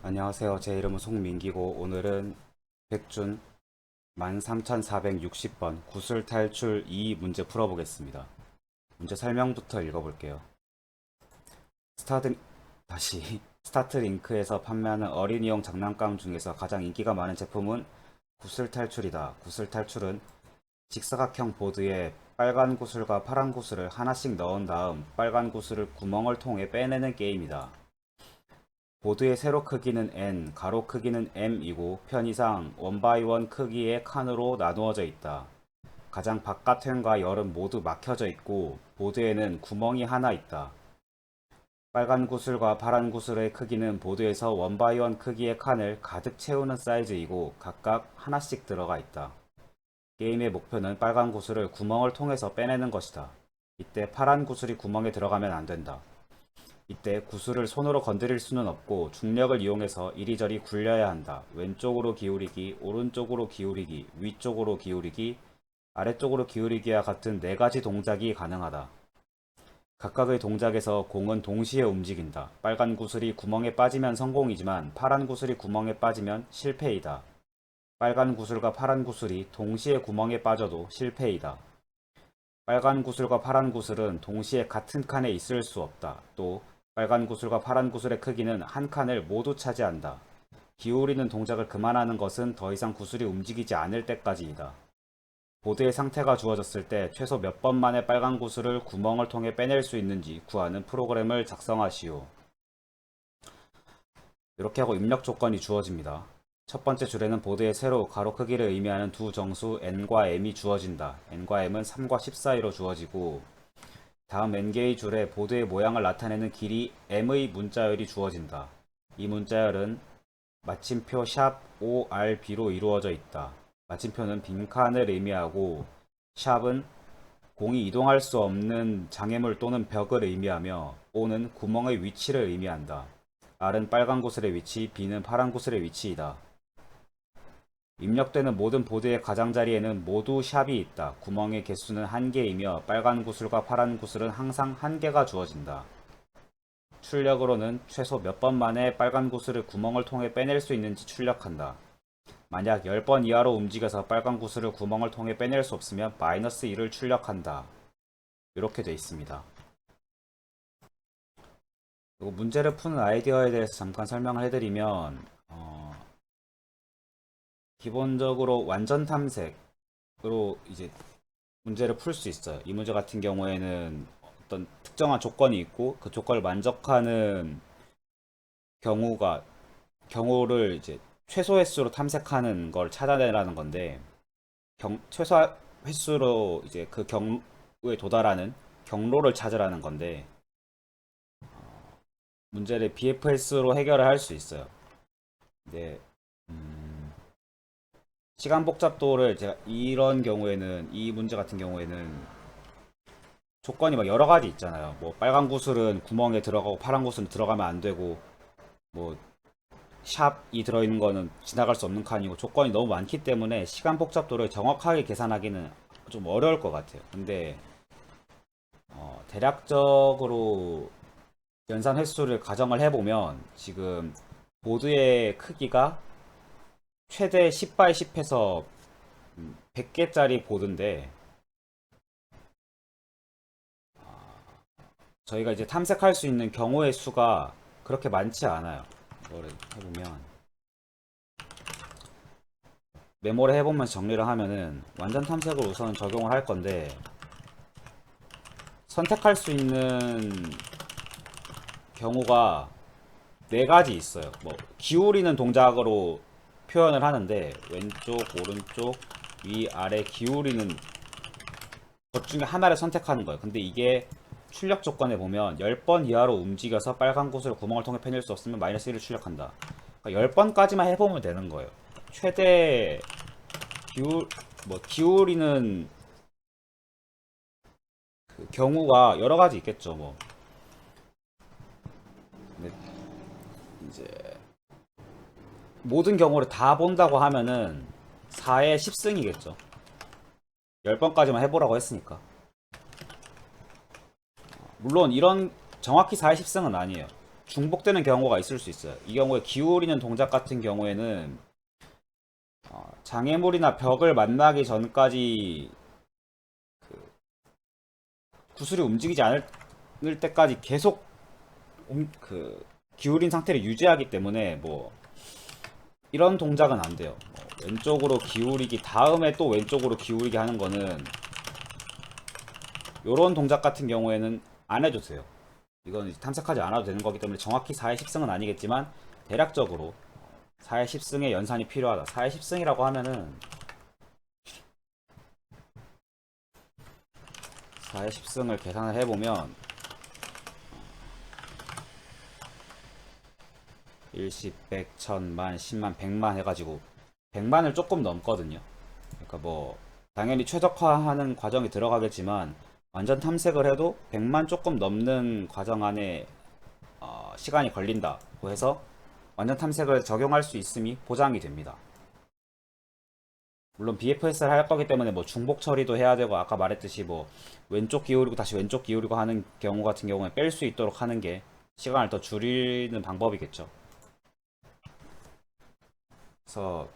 안녕하세요. 제 이름은 송민기고 오늘은 백준 13460번 구슬 탈출 2 문제 풀어보겠습니다. 문제 설명부터 읽어볼게요. 스타트 다시 스타트링크에서 판매하는 어린이용 장난감 중에서 가장 인기가 많은 제품은 구슬 탈출이다. 구슬 탈출은 직사각형 보드에 빨간 구슬과 파란 구슬을 하나씩 넣은 다음 빨간 구슬을 구멍을 통해 빼내는 게임이다. 보드의 세로 크기는 n, 가로 크기는 m이고 편의상 원바이원 크기의 칸으로 나누어져 있다. 가장 바깥면과 열은 모두 막혀져 있고 보드에는 구멍이 하나 있다. 빨간 구슬과 파란 구슬의 크기는 보드에서 원바이원 크기의 칸을 가득 채우는 사이즈이고 각각 하나씩 들어가 있다. 게임의 목표는 빨간 구슬을 구멍을 통해서 빼내는 것이다. 이때 파란 구슬이 구멍에 들어가면 안 된다. 이때 구슬을 손으로 건드릴 수는 없고 중력을 이용해서 이리저리 굴려야 한다. 왼쪽으로 기울이기, 오른쪽으로 기울이기, 위쪽으로 기울이기, 아래쪽으로 기울이기와 같은 4가지 동작이 가능하다. 각각의 동작에서 공은 동시에 움직인다. 빨간 구슬이 구멍에 빠지면 성공이지만 파란 구슬이 구멍에 빠지면 실패이다. 빨간 구슬과 파란 구슬이 동시에 구멍에 빠져도 실패이다. 빨간 구슬과 파란 구슬은 동시에 같은 칸에 있을 수 없다. 또 빨간 구슬과 파란 구슬의 크기는 한 칸을 모두 차지한다. 기울이는 동작을 그만하는 것은 더 이상 구슬이 움직이지 않을 때까지이다. 보드의 상태가 주어졌을 때 최소 몇 번 만에 빨간 구슬을 구멍을 통해 빼낼 수 있는지 구하는 프로그램을 작성하시오. 이렇게 하고 입력 조건이 주어집니다. 첫 번째 줄에는 보드의 세로 가로 크기를 의미하는 두 정수 n과 m이 주어진다. n과 m은 3과 10 사이로 주어지고 다음 n개의 줄에 보드의 모양을 나타내는 길이 m의 문자열이 주어진다. 이 문자열은 마침표 샵 ORB로 이루어져 있다. 마침표는 빈칸을 의미하고 샵은 공이 이동할 수 없는 장애물 또는 벽을 의미하며 O는 구멍의 위치를 의미한다. R은 빨간 구슬의 위치, B는 파란 구슬의 위치이다. 입력되는 모든 보드의 가장자리에는 모두 샵이 있다. 구멍의 개수는 1개이며 빨간 구슬과 파란 구슬은 항상 1개가 주어진다. 출력으로는 최소 몇 번 만에 빨간 구슬을 구멍을 통해 빼낼 수 있는지 출력한다. 만약 10번 이하로 움직여서 빨간 구슬을 구멍을 통해 빼낼 수 없으면 -1을 출력한다. 이렇게 되어 있습니다. 그리고 문제를 푸는 아이디어에 대해서 잠깐 설명을 해드리면 기본적으로 완전 탐색으로 이제 문제를 풀 수 있어요. 이 문제 같은 경우에는 어떤 특정한 조건이 있고 그 조건을 만족하는 경우를 이제 최소 횟수로 탐색하는 걸 찾아내라는 건데 최소 횟수로 이제 그 경우에 도달하는 경로를 찾으라는 건데 문제를 BFS로 해결을 할 수 있어요. 근데 시간 복잡도를 제가 이런 경우에는 이 문제 같은 경우에는 조건이 막 여러 가지 있잖아요. 뭐 빨간 구슬은 구멍에 들어가고 파란 구슬은 들어가면 안 되고 뭐 샵이 들어있는 거는 지나갈 수 없는 칸이고 조건이 너무 많기 때문에 시간 복잡도를 정확하게 계산하기는 좀 어려울 것 같아요. 근데 대략적으로 연산 횟수를 가정을 해보면 지금 보드의 크기가 최대 10x10해서 100개짜리 보드인데 저희가 이제 탐색할 수 있는 경우의 수가 그렇게 많지 않아요. 이거를 해보면 메모를 해보면서 정리를 하면은 완전 탐색을 우선 적용을 할 건데 선택할 수 있는 경우가 4가지 있어요. 뭐 기울이는 동작으로 표현을 하는데 왼쪽, 오른쪽, 위, 아래 기울이는 것 중에 하나를 선택하는 거예요. 근데 이게 출력 조건에 보면 10번 이하로 움직여서 빨간 곳을 구멍을 통해 빼낼 수 없으면 -1을 출력한다. 그러니까 10번까지만 해보면 되는 거예요. 최대 기울이는 그 경우가 여러 가지 있겠죠. 뭐 근데 이제 모든 경우를 다 본다고 하면은 4의 10승이겠죠. 10번까지만 해보라고 했으니까. 물론 이런 정확히 4의 10승은 아니에요. 중복되는 경우가 있을 수 있어요. 이 경우에 기울이는 동작 같은 경우에는 장애물이나 벽을 만나기 전까지 구슬이 움직이지 않을 때까지 계속 기울인 상태를 유지하기 때문에 뭐 이런 동작은 안 돼요. 왼쪽으로 기울이기 다음에 또 왼쪽으로 기울이기 하는 거는 요런 동작 같은 경우에는 안 해도 돼요. 이건 탐색하지 않아도 되는 거기 때문에 정확히 4의 10승은 아니겠지만 대략적으로 4의 10승의 연산이 필요하다. 4의 10승이라고 하면은 4의 10승을 계산을 해보면 10, 100, 1000만, 10만, 100만 해가지고 100만을 조금 넘거든요. 그러니까 뭐 당연히 최적화하는 과정이 들어가겠지만 완전 탐색을 해도 100만 조금 넘는 과정 안에 시간이 걸린다고 해서 완전 탐색을 적용할 수 있음이 보장이 됩니다. 물론 BFS를 할 거기 때문에 뭐 중복 처리도 해야 되고 아까 말했듯이 뭐 왼쪽 기울이고 다시 왼쪽 기울이고 하는 경우 같은 경우에 뺄 수 있도록 하는 게 시간을 더 줄이는 방법이겠죠. 그래서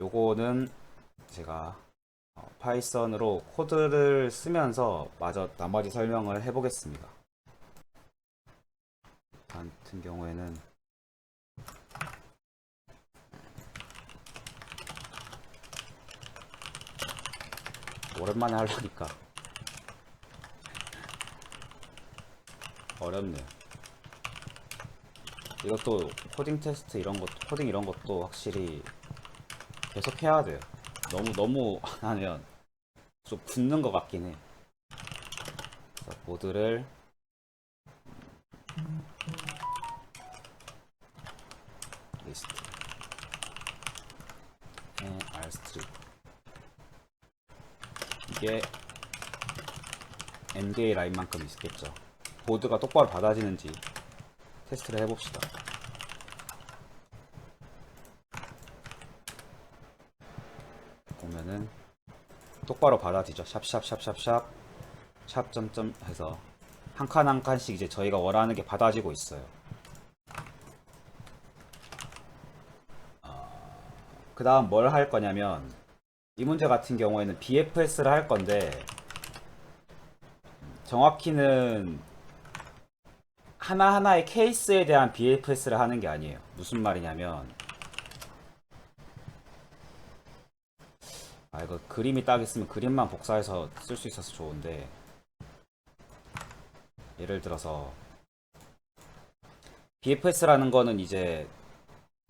요거는 제가 파이썬으로 코드를 쓰면서 마저 나머지 설명을 해보겠습니다. 같은 경우에는 오랜만에 하려니까 어렵네요. 이것도 코딩 테스트 이런 것도 코딩 이런 것도 확실히 계속 해야 돼요. 너무 안 하면 좀 붙는 것 같긴 해. 그래서 보드를 리스트 rstrip 이게 MDA 라인만큼 있겠죠. 보드가 똑바로 받아지는지 테스트를 해봅시다. 보면은 똑바로 받아지죠. 샵샵샵샵샵 샵 점점 해서 한 칸 한 칸씩 이제 저희가 원하는 게 받아지고 있어요. 그 다음 뭘 할 거냐면 이 문제 같은 경우에는 BFS를 할 건데 정확히는 하나하나의 케이스에 대한 BFS를 하는 게 아니에요. 무슨 말이냐면 이거 그림이 딱 있으면 그림만 복사해서 쓸 수 있어서 좋은데 예를 들어서 BFS라는 거는 이제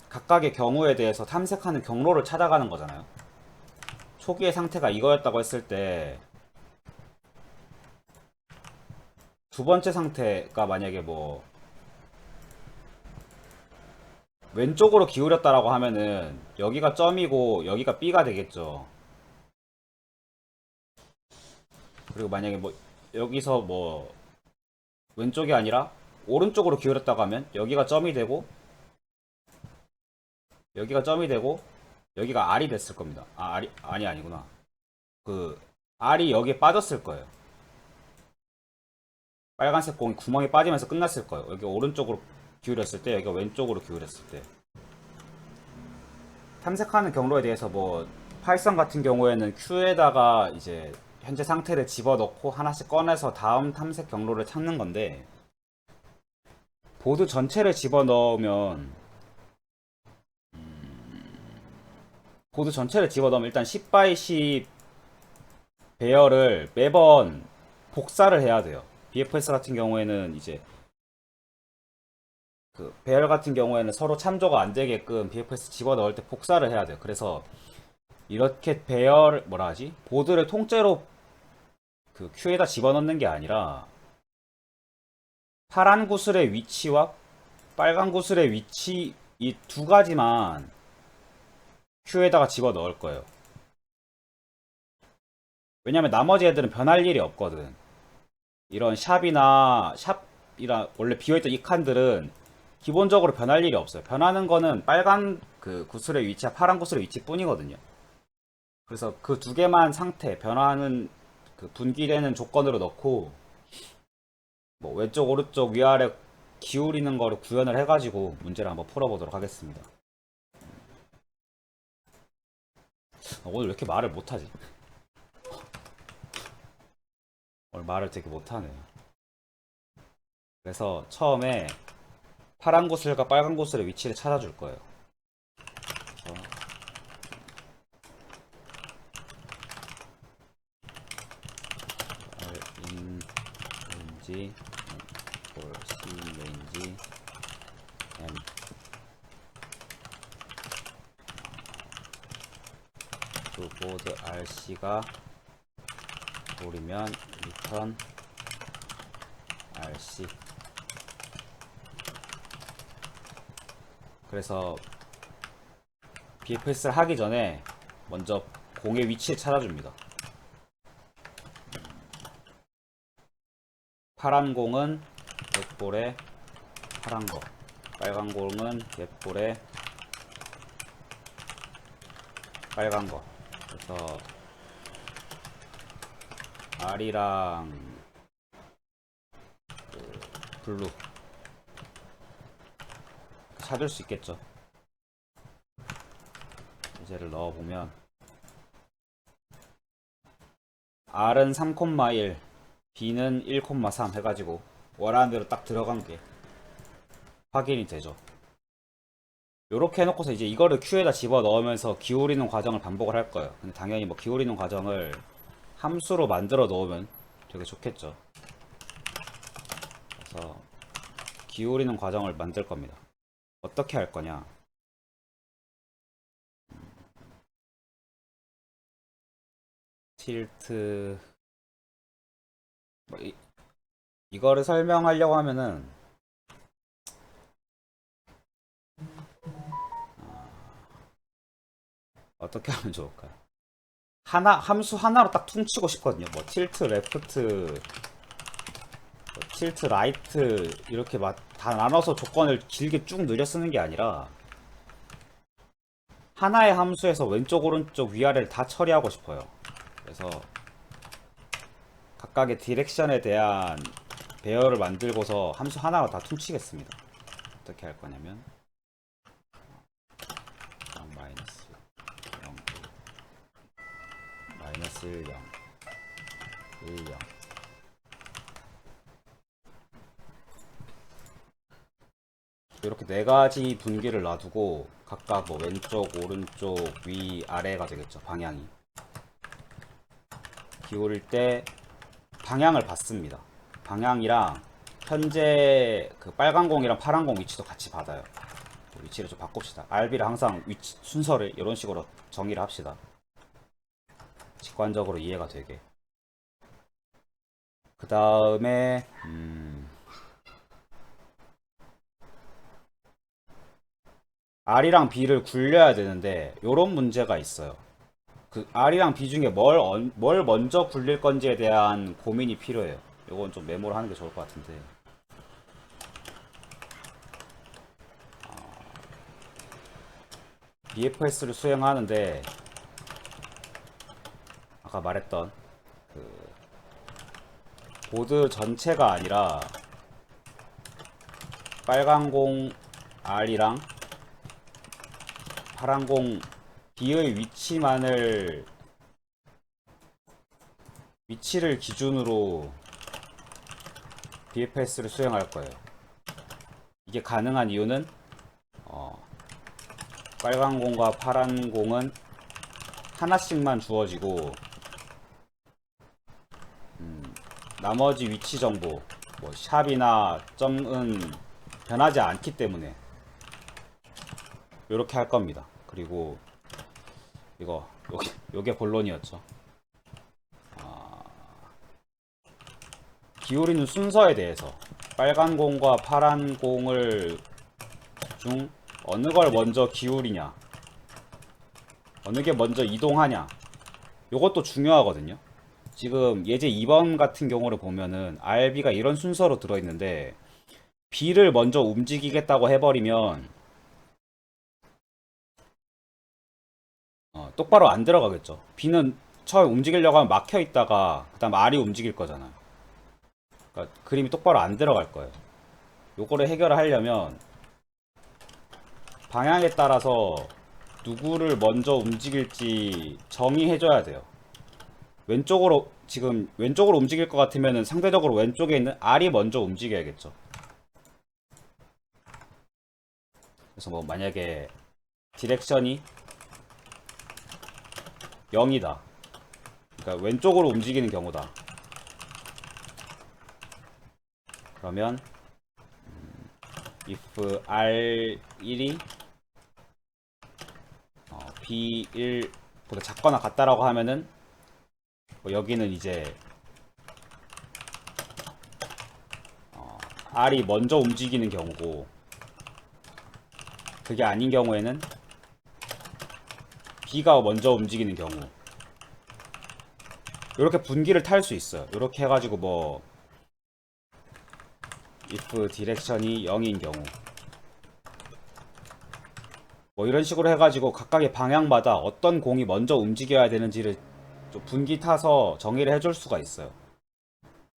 각각의 경우에 대해서 탐색하는 경로를 찾아가는 거잖아요. 초기의 상태가 이거였다고 했을 때 두 번째 상태가 만약에 뭐 왼쪽으로 기울였다라고 하면은 여기가 점이고 여기가 B가 되겠죠. 그리고 만약에 뭐 여기서 뭐 왼쪽이 아니라 오른쪽으로 기울였다고 하면 여기가 점이 되고 여기가 점이 되고 여기가 R이 됐을 겁니다. 아니구나. 그 R이 여기에 빠졌을 거예요. 빨간색 공이 구멍이 빠지면서 끝났을 거예요. 여기 오른쪽으로 기울였을 때 여기가 왼쪽으로 기울였을 때 탐색하는 경로에 대해서 뭐 파이썬 같은 경우에는 Q에다가 이제 현재 상태를 집어넣고 하나씩 꺼내서 다음 탐색 경로를 찾는 건데 보드 전체를 집어넣으면 일단 10x10 배열을 매번 복사를 해야 돼요. BFS 같은 경우에는 이제 그 배열 같은 경우에는 서로 참조가 안 되게끔 BFS 집어넣을 때 복사를 해야 돼요. 그래서 이렇게 배열 뭐라 하지? 보드를 통째로 그 큐에다 집어넣는 게 아니라 파란 구슬의 위치와 빨간 구슬의 위치 이 두 가지만 큐에다가 집어넣을 거예요. 왜냐면 나머지 애들은 변할 일이 없거든. 이런 샵이나 원래 비어있던 이 칸들은 기본적으로 변할 일이 없어요. 변하는 거는 빨간 그 구슬의 위치와 파란 구슬의 위치 뿐이거든요. 그래서 그 두 개만 상태 변화하는 그 분기되는 조건으로 넣고 뭐 왼쪽 오른쪽 위아래 기울이는 거를 구현을 해가지고 문제를 한번 풀어보도록 하겠습니다. 오늘 왜 이렇게 말을 못하지? 오늘 말을 되게 못하네. 그래서 처음에 파란 구슬과 빨간 구슬의 위치를 찾아줄 거예요. 그래서 in range for C range and to board RC가 돌이면 return RC. 그래서 BFS를 하기 전에 먼저 공의 위치를 찾아줍니다. 파란 공은 갯볼에 파란 거, 빨간 공은 갯볼에 빨간 거. 그래서 R이랑 블루 찾을 수 있겠죠. 예제를 넣어보면 R은 3,1, B는 1,3 해가지고 원하는 대로 딱 들어간 게 확인이 되죠. 요렇게 해놓고서 이제 이거를 Q에다 집어 넣으면서 기울이는 과정을 반복을 할 거예요. 근데 당연히 뭐 기울이는 과정을 함수로 만들어 놓으면 되게 좋겠죠. 그래서 기울이는 과정을 만들 겁니다. 어떻게 할 거냐? 틸트 뭐 이거를 설명하려고 하면은 어떻게 하면 좋을까요? 함수 하나로 딱 퉁치고 싶거든요. 뭐 틸트 레프트, 뭐 틸트 라이트 이렇게 막 다 나눠서 조건을 길게 쭉 늘려 쓰는 게 아니라 하나의 함수에서 왼쪽 오른쪽 위아래를 다 처리하고 싶어요. 그래서 각각의 디렉션에 대한 배열을 만들고서 함수 하나로 다 퉁치겠습니다. 어떻게 할 거냐면 마이너스 0, 마이너스 1, 0, 1, 0. 이렇게 네 가지 분기를 놔두고 각각 뭐 왼쪽, 오른쪽, 위, 아래가 되겠죠. 방향이 기울일 때 방향을 받습니다. 방향이랑 현재 그 빨간 공이랑 파란 공 위치도 같이 받아요. 위치를 좀 바꿉시다. RB를 항상 위치 순서를 이런 식으로 정의를 합시다. 직관적으로 이해가 되게. 그 다음에 R이랑 B를 굴려야 되는데 요런 문제가 있어요. 그 R이랑 B 중에 뭘 먼저 굴릴 건지에 대한 고민이 필요해요. 요건 좀 메모를 하는 게 좋을 것 같은데. BFS를 수행하는데 아까 말했던 그 보드 전체가 아니라 빨간 공 R이랑 파란 공 B의 위치를 기준으로 BFS를 수행할 거예요. 이게 가능한 이유는 빨간 공과 파란 공은 하나씩만 주어지고 나머지 위치 정보 뭐 샵이나 점은 변하지 않기 때문에 이렇게 할 겁니다. 그리고 요게 본론이었죠. 기울이는 순서에 대해서 빨간 공과 파란 공을 중 어느 걸 먼저 기울이냐, 어느 게 먼저 이동하냐, 요것도 중요하거든요. 지금 예제 2번 같은 경우를 보면은 RB가 이런 순서로 들어있는데 B를 먼저 움직이겠다고 해버리면 똑바로 안 들어가겠죠. B는 처음에 움직이려고 하면 막혀 있다가 그 다음 R이 움직일 거잖아요. 그러니까 그림이 똑바로 안 들어갈 거예요. 요거를 해결을 하려면 방향에 따라서 누구를 먼저 움직일지 정의해줘야 돼요. 왼쪽으로 지금 왼쪽으로 움직일 것 같으면은 상대적으로 왼쪽에 있는 R이 먼저 움직여야겠죠. 그래서 뭐 만약에 디렉션이 0이다. 그러니까 왼쪽으로 움직이는 경우다. 그러면 if R1이 B1보다 작거나 같다라고 하면은 뭐 여기는 이제 R이 먼저 움직이는 경우고, 그게 아닌 경우에는 B가 먼저 움직이는 경우, 이렇게 분기를 탈 수 있어요. 이렇게 해가지고 뭐 if 디렉션이 0인 경우 뭐 이런 식으로 해가지고 각각의 방향마다 어떤 공이 먼저 움직여야 되는지를 좀 분기 타서 정의를 해줄 수가 있어요.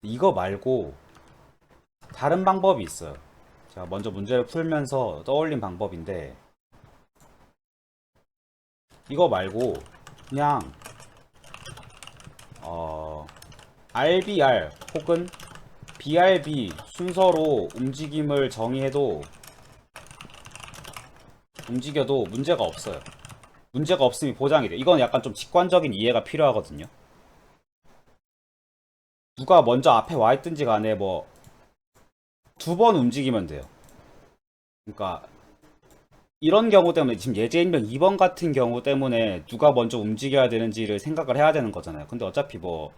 이거 말고 다른 방법이 있어요. 제가 먼저 문제를 풀면서 떠올린 방법인데, 이거 말고 그냥 RBR 혹은 BRB 순서로 움직임을 정의해도 움직여도 문제가 없어요. 문제가 없음이 보장이 돼. 이건 약간 좀 직관적인 이해가 필요하거든요. 누가 먼저 앞에 와 있든지 간에 뭐 두 번 움직이면 돼요. 그러니까 이런 경우 때문에 지금 예제인명 2번 같은 경우 때문에 누가 먼저 움직여야 되는지를 생각을 해야 되는 거잖아요. 근데 어차피 뭐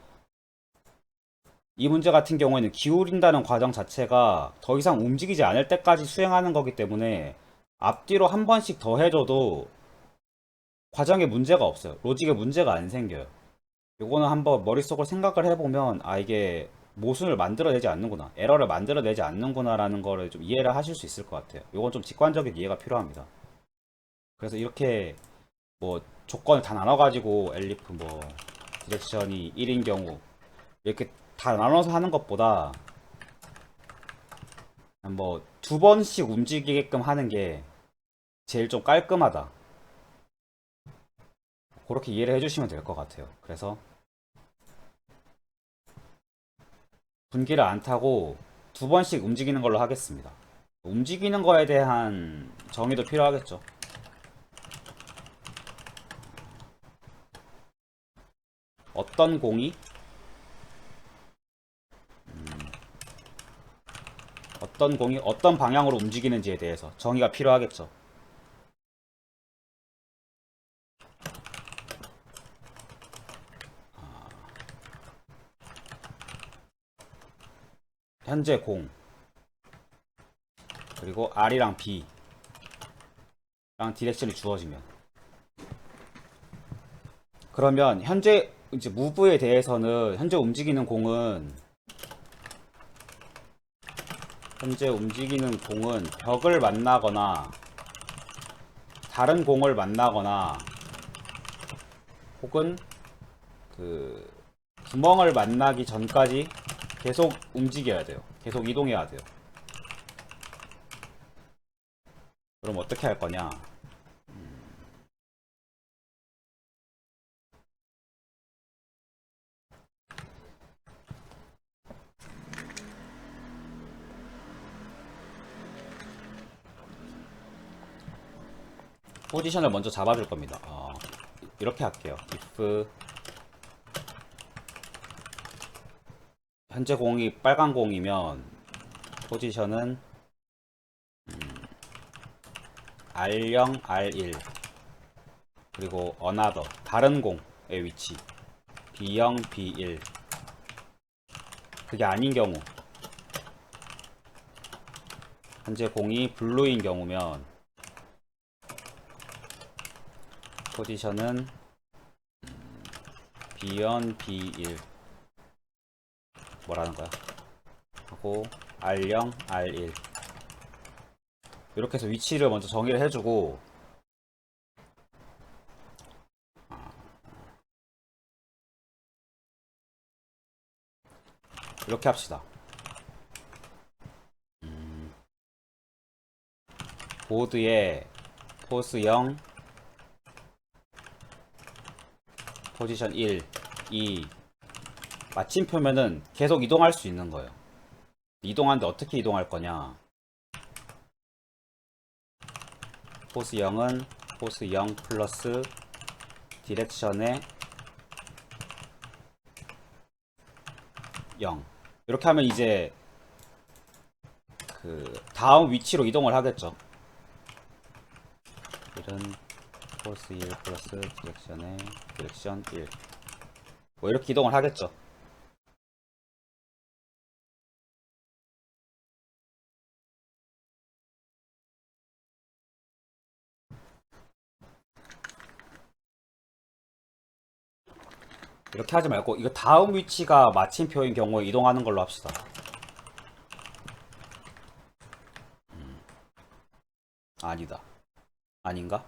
이 문제 같은 경우에는 기울인다는 과정 자체가 더 이상 움직이지 않을 때까지 수행하는 거기 때문에 앞뒤로 한 번씩 더 해줘도 과정에 문제가 없어요. 로직에 문제가 안 생겨요. 요거는 한번 머릿속으로 생각을 해보면, 아, 이게 모순을 만들어내지 않는구나, 에러를 만들어내지 않는구나 라는 거를 좀 이해를 하실 수 있을 것 같아요. 요건 좀 직관적인 이해가 필요합니다. 그래서 이렇게 뭐 조건을 다 나눠가지고 엘리프 뭐 디렉션이 1인 경우 이렇게 다 나눠서 하는 것보다 뭐 두 번씩 움직이게끔 하는 게 제일 좀 깔끔하다. 그렇게 이해를 해주시면 될 것 같아요. 그래서 분기를 안 타고 두 번씩 움직이는 걸로 하겠습니다. 움직이는 거에 대한 정의도 필요하겠죠. 어떤 공이 어떤 방향으로 움직이는지에 대해서 정의가 필요하겠죠. 현재 공, 그리고 R이랑 B랑 디렉션이 주어지면, 그러면 현재 이제 무브에 대해서는 현재 움직이는 공은 벽을 만나거나 다른 공을 만나거나 혹은 그 구멍을 만나기 전까지 계속 움직여야 돼요. 계속 이동해야 돼요. 그럼 어떻게 할 거냐? 포지션을 먼저 잡아줄 겁니다. 이렇게 할게요. if 현재 공이 빨간 공이면 포지션은 R0, R1, 그리고 another 다른 공의 위치 B0, B1. 그게 아닌 경우, 현재 공이 블루인 경우면 포지션은 B1, B1 뭐라는 거야? 하고 R0, R1 이렇게 해서 위치를 먼저 정의를 해주고, 이렇게 합시다. 보드에 포스 0, 포지션 1, 2 마침표면은 계속 이동할 수 있는 거예요. 이동하는데 어떻게 이동할 거냐? 포스 0은 포스 0 플러스 디렉션에 0 이렇게 하면 이제 그 다음 위치로 이동을 하겠죠. 1은 포스 1 플러스 디렉션에 디렉션 1 뭐 이렇게 이동을 하겠죠. 이렇게 하지 말고 이거 다음 위치가 마침표인 경우에 이동하는 걸로 합시다. 아니다. 아닌가?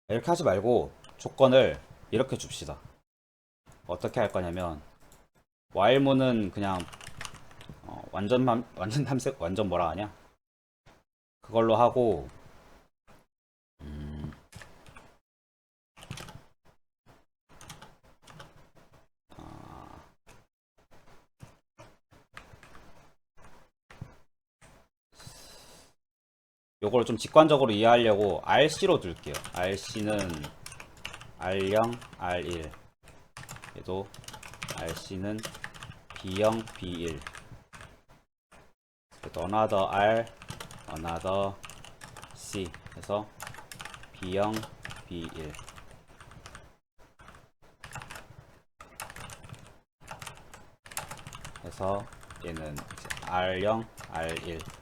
이렇게 하지 말고 조건을 이렇게 줍시다. 어떻게 할 거냐면 while문은 그냥 완전 탐색 완전 뭐라 하냐? 그걸로 하고 요걸 좀 직관적으로 이해하려고 RC로 둘게요. RC는 R0, R1 얘도 RC는 B0, B1 그래도 another R, another C 해서 B0, B1 해서 얘는 R0, R1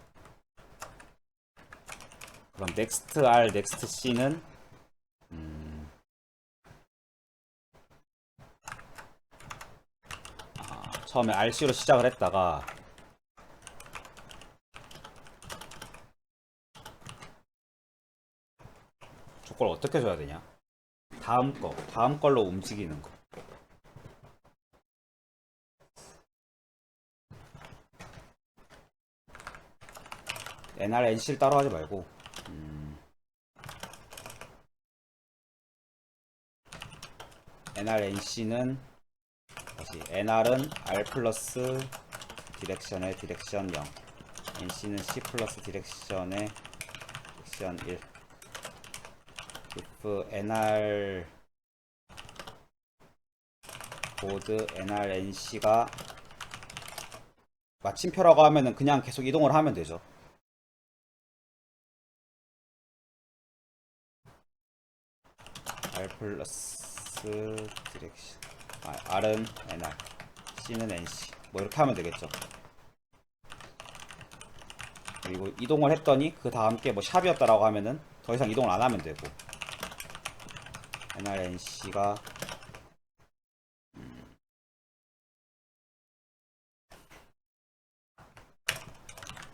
그럼 next R, next C는 처음에 RC로 시작을 했다가 조건을 어떻게 줘야 되냐? 다음 걸로 움직이는 거. NRNC를 따로 하지 말고 NRNC는 다시 NR은 R 플러스 디렉션의 디렉션 0 NC는 C 플러스 디렉션의 디렉션 1 if NR 보드 NRNC가 마침표라고 하면은 그냥 계속 이동을 하면 되죠. R 플러스 디렉션 R은 NR C는 NC 뭐 이렇게 하면 되겠죠. 그리고 이동을 했더니 그 다음게 뭐 샵이었다라고 하면은 더 이상 이동을 안 하면 되고 NRNC가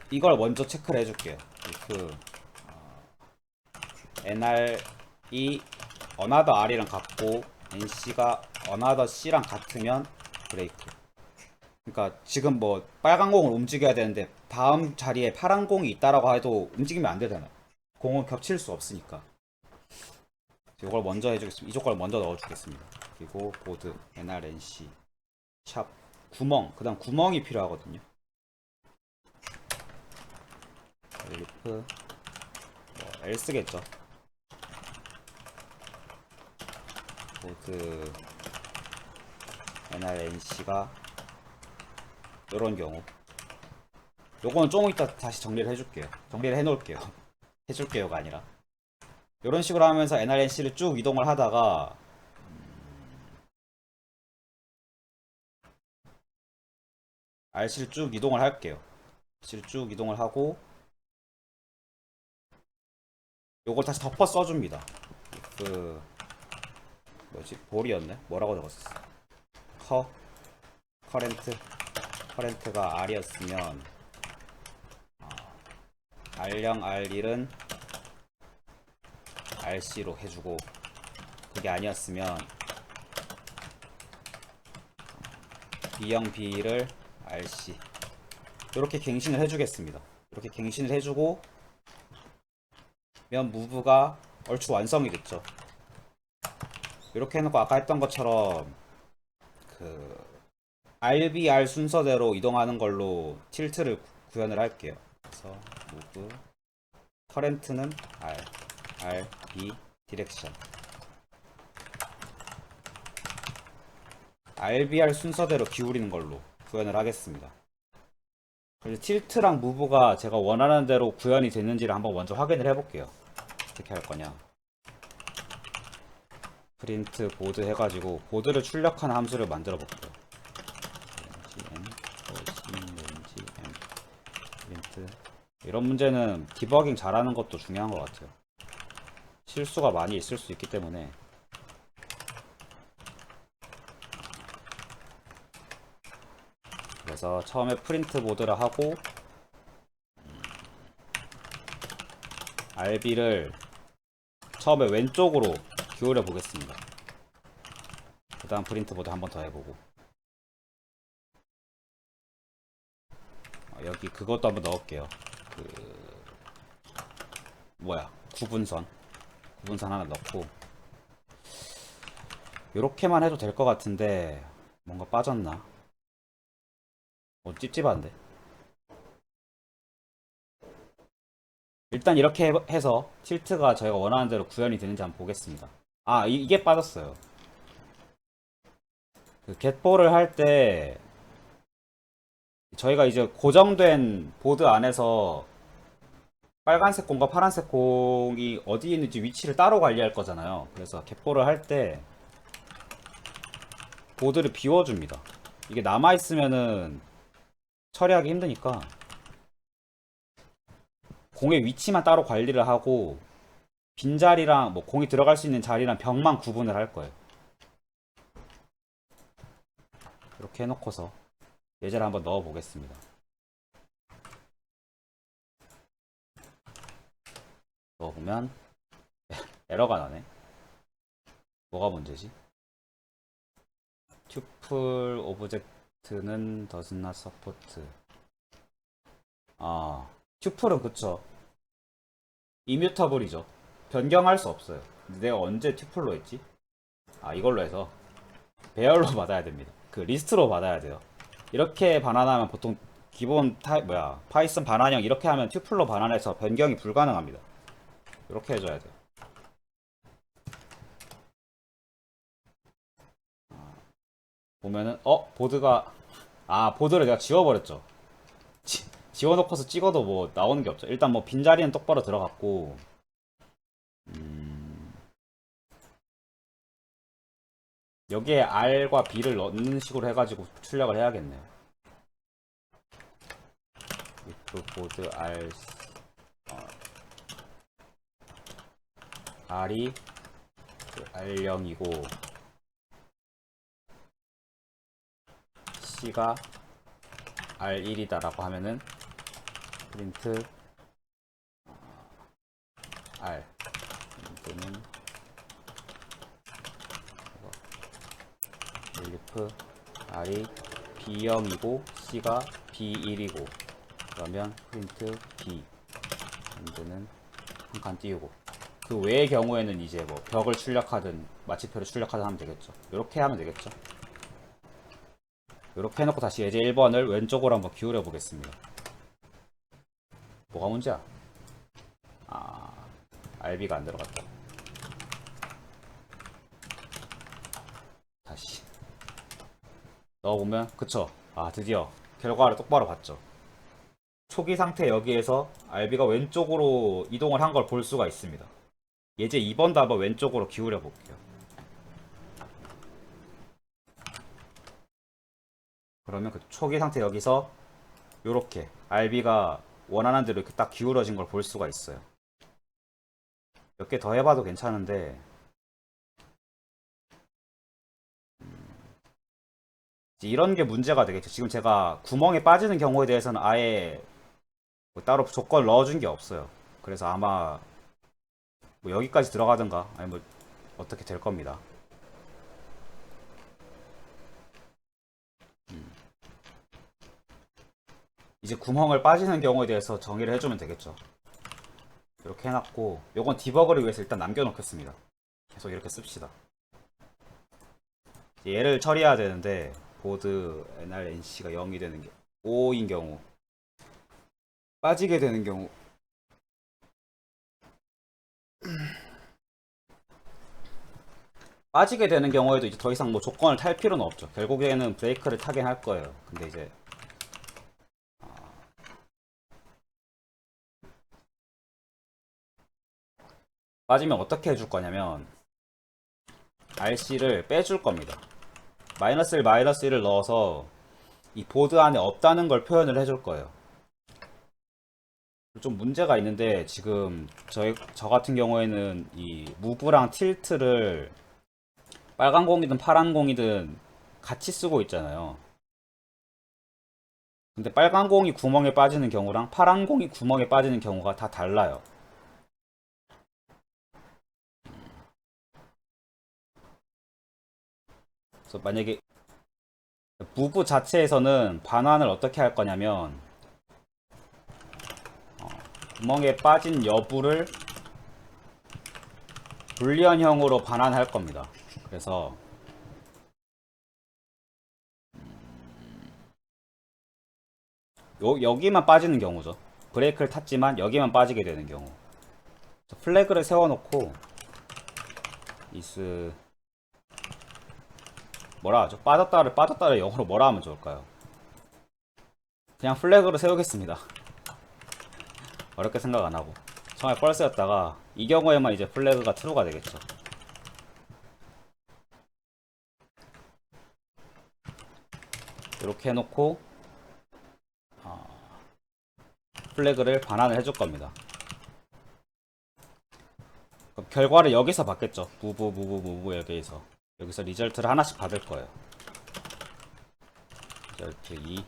이걸 먼저 체크를 해줄게요. 그 NR이 another R이랑 같고 NC가 another C랑 같으면 브레이크. 그러니까 지금 뭐 빨간 공을 움직여야 되는데 다음 자리에 파란 공이 있다라고 해도 움직이면 안 되잖아요. 공은 겹칠 수 없으니까. 이걸 먼저 해주겠습니다. 이 조건을 먼저 넣어주겠습니다. 그리고 보드 NRNC 샵 구멍 그 다음 구멍이 필요하거든요. 리프 L 쓰겠죠. 보드 NRNC가 이런 경우 요거는 조금 이따 다시 정리를 해줄게요. 정리를 해놓을게요. 해줄게요가 아니라 이런 식으로 하면서 NRNC를 쭉 이동을 하다가 RC를 쭉 이동을 할게요. RC를 쭉 이동을 하고 요걸 다시 덮어 써줍니다. 그 뭐지? 볼이었네? 뭐라고 적었어? 커렌트가 R이었으면 R0, R1은 RC로 해주고 그게 아니었으면 B형 B를 RC 이렇게 갱신을 해주겠습니다. 이렇게 갱신을 해주고 면 무브가 얼추 완성이 됐죠. 이렇게 해놓고 아까 했던 것처럼 그 RBR 순서대로 이동하는 걸로 틸트를 구현을 할게요. 그래서 무브 커렌트는 R, B 디렉션 RBR 순서대로 기울이는 걸로 구현을 하겠습니다. 그래서 틸트랑 무브가 제가 원하는 대로 구현이 됐는지를 한번 먼저 확인을 해볼게요. 어떻게 할 거냐. 프린트 보드 해가지고 보드를 출력하는 함수를 만들어 볼게요. 프린트. 이런 문제는 디버깅 잘하는 것도 중요한 것 같아요. 실수가 많이 있을 수 있기 때문에. 그래서 처음에 프린트 보드를 하고 RB를 처음에 왼쪽으로 기울여 보겠습니다. 그 다음 프린트 보드 한 번 더 해보고 여기 그것도 한번 넣을게요. 구분선 하나 넣고 요렇게만 해도 될 것 같은데 뭔가 빠졌나? 찝찝한데. 일단 이렇게 해서 틸트가 저희가 원하는 대로 구현이 되는지 한번 보겠습니다. 이게 빠졌어요. 그 겟볼을 할 때 저희가 이제 고정된 보드 안에서 빨간색 공과 파란색 공이 어디 있는지 위치를 따로 관리할 거잖아요. 그래서 겟볼을 할 때 보드를 비워줍니다. 이게 남아있으면은 처리하기 힘드니까 공의 위치만 따로 관리를 하고 빈자리랑 뭐 공이 들어갈 수 있는 자리랑 벽만 구분을 할 거예요. 이렇게 해놓고서 예제를 한번 넣어 보겠습니다. 넣어보면 에러가 나네. 뭐가 문제지? 튜플 오브젝트는 does not support. 튜플은 그쵸. 이뮤터블이죠. 변경할 수 없어요. 근데 내가 언제 튜플로 했지? 이걸로 해서 배열로 받아야 됩니다. 그 리스트로 받아야 돼요. 이렇게 반환하면 보통 기본 파이썬 반환형 이렇게 하면 튜플로 반환해서 변경이 불가능합니다. 이렇게 해줘야 돼요. 보면은 보드를 내가 지워버렸죠. 지워놓고서 찍어도 뭐 나오는 게 없죠. 일단 뭐 빈자리는 똑바로 들어갔고 여기에 R과 B를 넣는 식으로 해가지고 출력을 해야겠네요. if 보드 R이 R0이고 C가 R1이다 라고 하면은 프린트 R 또는 일리프 R이 B0이고 C가 B1이고 그러면 프린트 B 엔드는 한 칸 띄우고 그 외의 경우에는 이제 뭐 벽을 출력하든 마치표를 출력하든 하면 되겠죠. 이렇게 하면 되겠죠. 이렇게 해놓고 다시 예제 1번을 왼쪽으로 한번 기울여 보겠습니다. 뭐가 문제야? RB가 안 들어갔다. 다시 넣어보면 그쵸. 드디어 결과를 똑바로 봤죠. 초기 상태 여기에서 RB가 왼쪽으로 이동을 한 걸 볼 수가 있습니다. 예제 2번도 한번 왼쪽으로 기울여 볼게요. 그러면 그 초기 상태 여기서 요렇게 RB가 원하는 대로 이렇게 딱 기울어진 걸 볼 수가 있어요. 몇 개 더 해봐도 괜찮은데 이런 게 문제가 되겠죠. 지금 제가 구멍에 빠지는 경우에 대해서는 아예 뭐 따로 조건을 넣어준 게 없어요. 그래서 아마 뭐 여기까지 들어가든가 아니 뭐 어떻게 될 겁니다. 이제 구멍을 빠지는 경우에 대해서 정의를 해주면 되겠죠. 이렇게 해놨고, 요건 디버그를 위해서 일단 남겨놓겠습니다. 계속 이렇게 씁시다. 얘를 처리해야 되는데 보드 NRNC가 0이 되는 게 5인 경우, 빠지게 되는 경우, 빠지게 되는 경우에도 이제 더 이상 뭐 조건을 탈 필요는 없죠. 결국에는 브레이크를 타긴 할 거예요. 근데 이제 빠지면 어떻게 해줄 거냐면 RC를 빼줄 겁니다. 마이너스 1, 마이너스 1을 넣어서 이 보드 안에 없다는 걸 표현을 해줄 거예요. 좀 문제가 있는데 지금 저 같은 경우에는 이 무브랑 틸트를 빨간 공이든 파란 공이든 같이 쓰고 있잖아요. 근데 빨간 공이 구멍에 빠지는 경우랑 파란 공이 구멍에 빠지는 경우가 다 달라요. 그래서 만약에 무브 자체에서는 반환을 어떻게 할 거냐면 구멍에 빠진 여부를 불리언형으로 반환할 겁니다. 그래서 여기만 빠지는 경우죠. 브레이크를 탔지만 여기만 빠지게 되는 경우. 플래그를 세워놓고 이스 뭐라 하죠? 빠졌다를 영어로 뭐라 하면 좋을까요? 그냥 플래그를 세우겠습니다. 어렵게 생각 안 하고. 처음에 펄스였다가 이 경우에만 이제 플래그가 true가 되겠죠. 이렇게 해놓고 플래그를 반환을 해줄 겁니다. 그럼 결과를 여기서 받겠죠. 무브 여기서 리절트를 하나씩 받을 거예요. 리절트 2,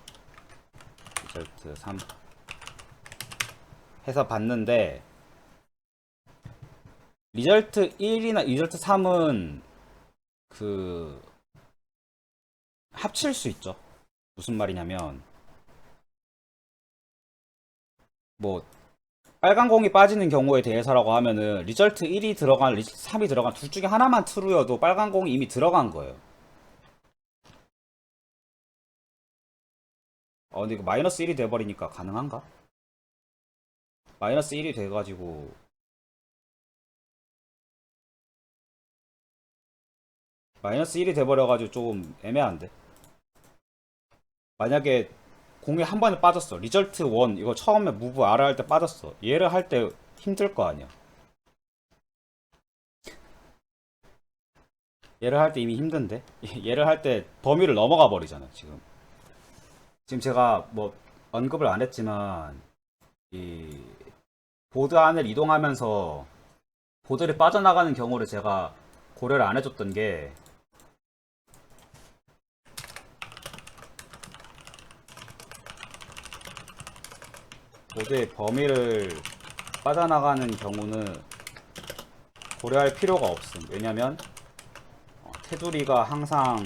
리절트 3 해서 받는데 리절트 1이나 리절트 3은 그 합칠 수 있죠. 무슨 말이냐면 뭐 빨간 공이 빠지는 경우에 대해서라고 하면은 리절트 1이 들어간 리절트 3이 들어간 둘 중에 하나만 true여도 빨간 공이 이미 들어간 거예요. 근데 이거 마이너스 1이 돼버리니까 가능한가? 마이너스 1이 돼가지고 마이너스 1이 돼버려가지고 좀 애매한데. 만약에 공이 한 번에 빠졌어. 리절트 1 이거 처음에 무브 R 할 때 빠졌어. 얘를 할 때 힘들 거 아니야. 얘를 할 때 이미 힘든데 얘를 할 때 범위를 넘어가 버리잖아. 지금 제가 뭐 언급을 안 했지만 이 보드 안을 이동하면서 보드를 빠져나가는 경우를 제가 고려를 안 해줬던 게 보드의 범위를 빠져나가는 경우는 고려할 필요가 없음. 왜냐면 테두리가 항상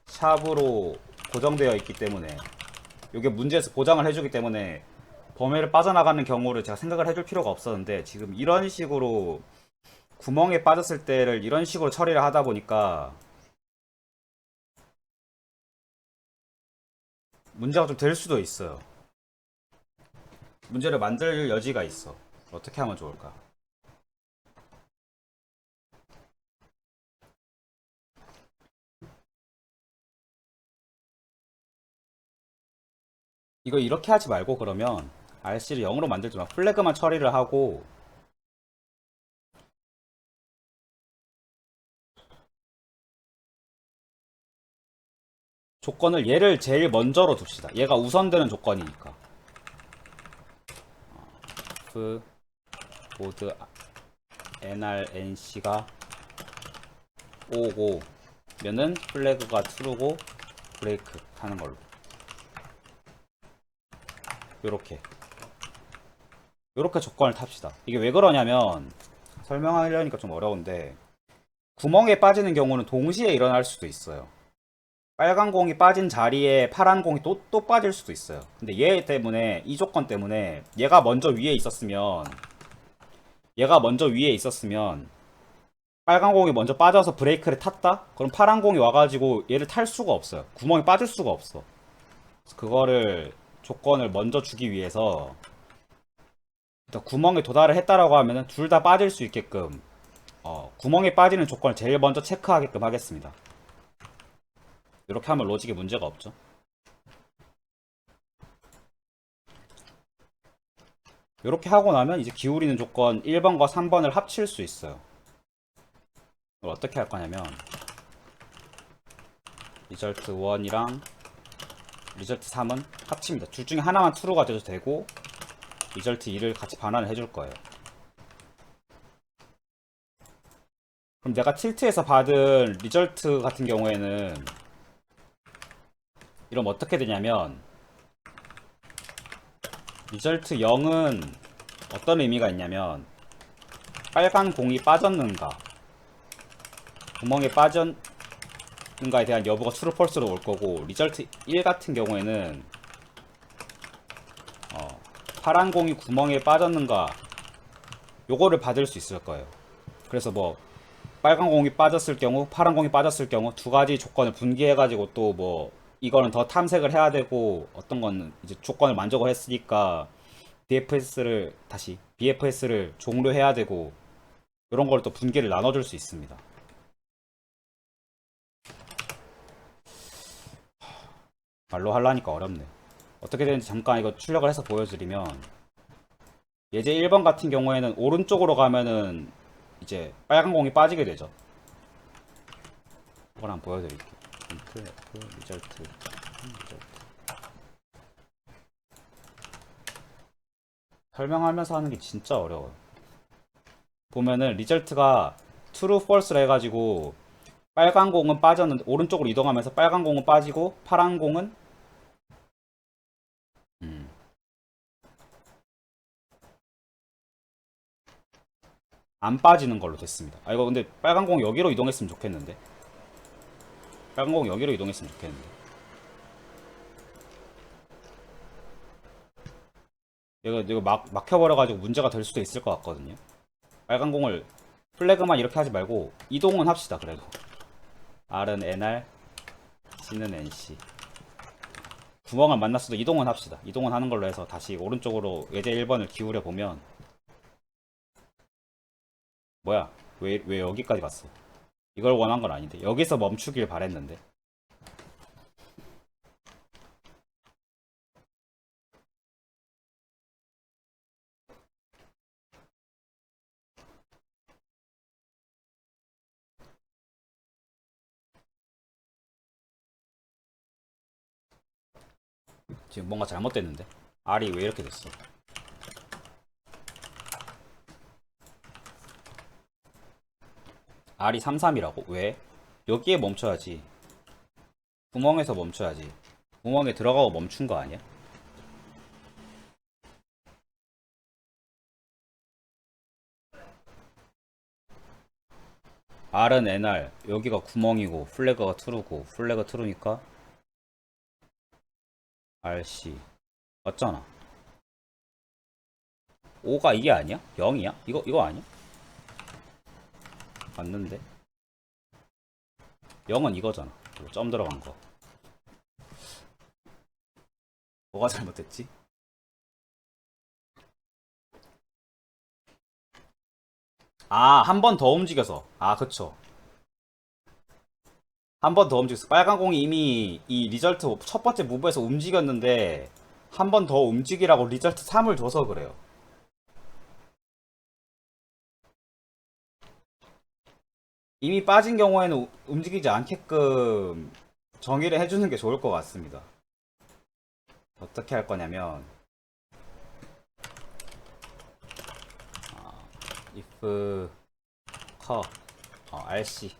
샵으로 고정되어 있기 때문에 이게 문제에서 보장을 해주기 때문에 범위를 빠져나가는 경우를 제가 생각을 해줄 필요가 없었는데 지금 이런 식으로 구멍에 빠졌을 때를 이런 식으로 처리를 하다 보니까 문제가 좀 될 수도 있어요. 문제를 만들 여지가 있어. 어떻게 하면 좋을까? 이거 이렇게 하지 말고 그러면 RC를 0으로 만들지 마. 플래그만 처리를 하고 조건을 얘를 제일 먼저로 둡시다. 얘가 우선되는 조건이니까. F 보드 NRNC가 오고 면은 플래그가 true고 브레이크 하는 걸로. 요렇게 조건을 탑시다. 이게 왜 그러냐면 설명하려니까 좀 어려운데 구멍에 빠지는 경우는 동시에 일어날 수도 있어요. 빨간 공이 빠진 자리에 파란 공이 또 빠질 수도 있어요. 근데 얘 때문에, 이 조건 때문에 얘가 먼저 위에 있었으면 빨간 공이 먼저 빠져서 브레이크를 탔다? 그럼 파란 공이 와가지고 얘를 탈 수가 없어요. 구멍이 빠질 수가 없어. 그래서 그거를 조건을 먼저 주기 위해서 일단 구멍에 도달을 했다라고 하면은 둘 다 빠질 수 있게끔 구멍에 빠지는 조건을 제일 먼저 체크하게끔 하겠습니다. 이렇게 하면 로직에 문제가 없죠. 이렇게 하고 나면 이제 기울이는 조건 1번과 3번을 합칠 수 있어요. 이걸 어떻게 할 거냐면 리절트 1이랑 리절트 3은 합칩니다. 둘 중에 하나만 true가 돼도 되고 리절트 2를 같이 반환을 해줄 거예요. 그럼 내가 틸트에서 받은 리절트 같은 경우에는 이러면 어떻게 되냐면 리절트 0은 어떤 의미가 있냐면 빨간 공이 빠졌는가 구멍에 빠졌는가에 대한 여부가 true false로 올 거고 리절트 1 같은 경우에는 파란 공이 구멍에 빠졌는가 요거를 받을 수 있을 거예요. 그래서 뭐 빨간 공이 빠졌을 경우 파란 공이 빠졌을 경우 두 가지 조건을 분기해 가지고 또 뭐 이거는 더 탐색을 해야 되고 어떤 거는 이제 조건을 만족을 했으니까 BFS를 종료해야 되고 이런 걸 또 분기를 나눠줄 수 있습니다. 말로 하려니까 어렵네. 어떻게 되는지 잠깐 이거 출력을 해서 보여드리면 예제 1번 같은 경우에는 오른쪽으로 가면은 이제 빨간 공이 빠지게 되죠. 이걸 한번 보여드릴게요. 리절트. 설명하면서 하는 게 진짜 어려워요. 보면은 리절트가 true, false라 해가지고 빨간 공은 빠졌는데 오른쪽으로 이동하면서 빨간 공은 빠지고 파란 공은 안 빠지는 걸로 됐습니다. 아 이거 근데 빨간 공 여기로 이동했으면 좋겠는데 빨간 공 여기로 이동했으면 좋겠는데 이거 막혀버려가지고 문제가 될 수도 있을 것 같거든요. 빨간 공을 플래그만 이렇게 하지 말고 이동은 합시다. 그래도 R은 NR, C는 NC. 구멍을 만났어도 이동은 합시다. 이동은 하는 걸로 해서 다시 오른쪽으로 예제 1번을 기울여 보면 뭐야? 왜 여기까지 갔어? 이걸 원한 건 아닌데 여기서 멈추길 바랬는데 지금 뭔가 잘못됐는데 R이 왜 이렇게 됐어? R이 33이라고? 왜? 여기에 멈춰야지. 구멍에서 멈춰야지. 구멍에 들어가고 멈춘 거 아니야? R은 NR, 여기가 구멍이고 플래그가 트루고 플래그 트루니까 RC 맞잖아. 5가 이게 아니야? 0이야? 이거 아니야? 맞는데 0은 이거잖아. 이거 점 들어간 거. 뭐가 잘못됐지? 아, 한 번 더 움직여서. 아, 그쵸. 한 번 더 움직였어. 빨간 공이 이미 이 리절트 첫 번째 무브에서 움직였는데 한 번 더 움직이라고 리절트 3을 줘서 그래요. 이미 빠진 경우에는 움직이지 않게끔 정의를 해주는 게 좋을 것 같습니다. 어떻게 할 거냐면 if rc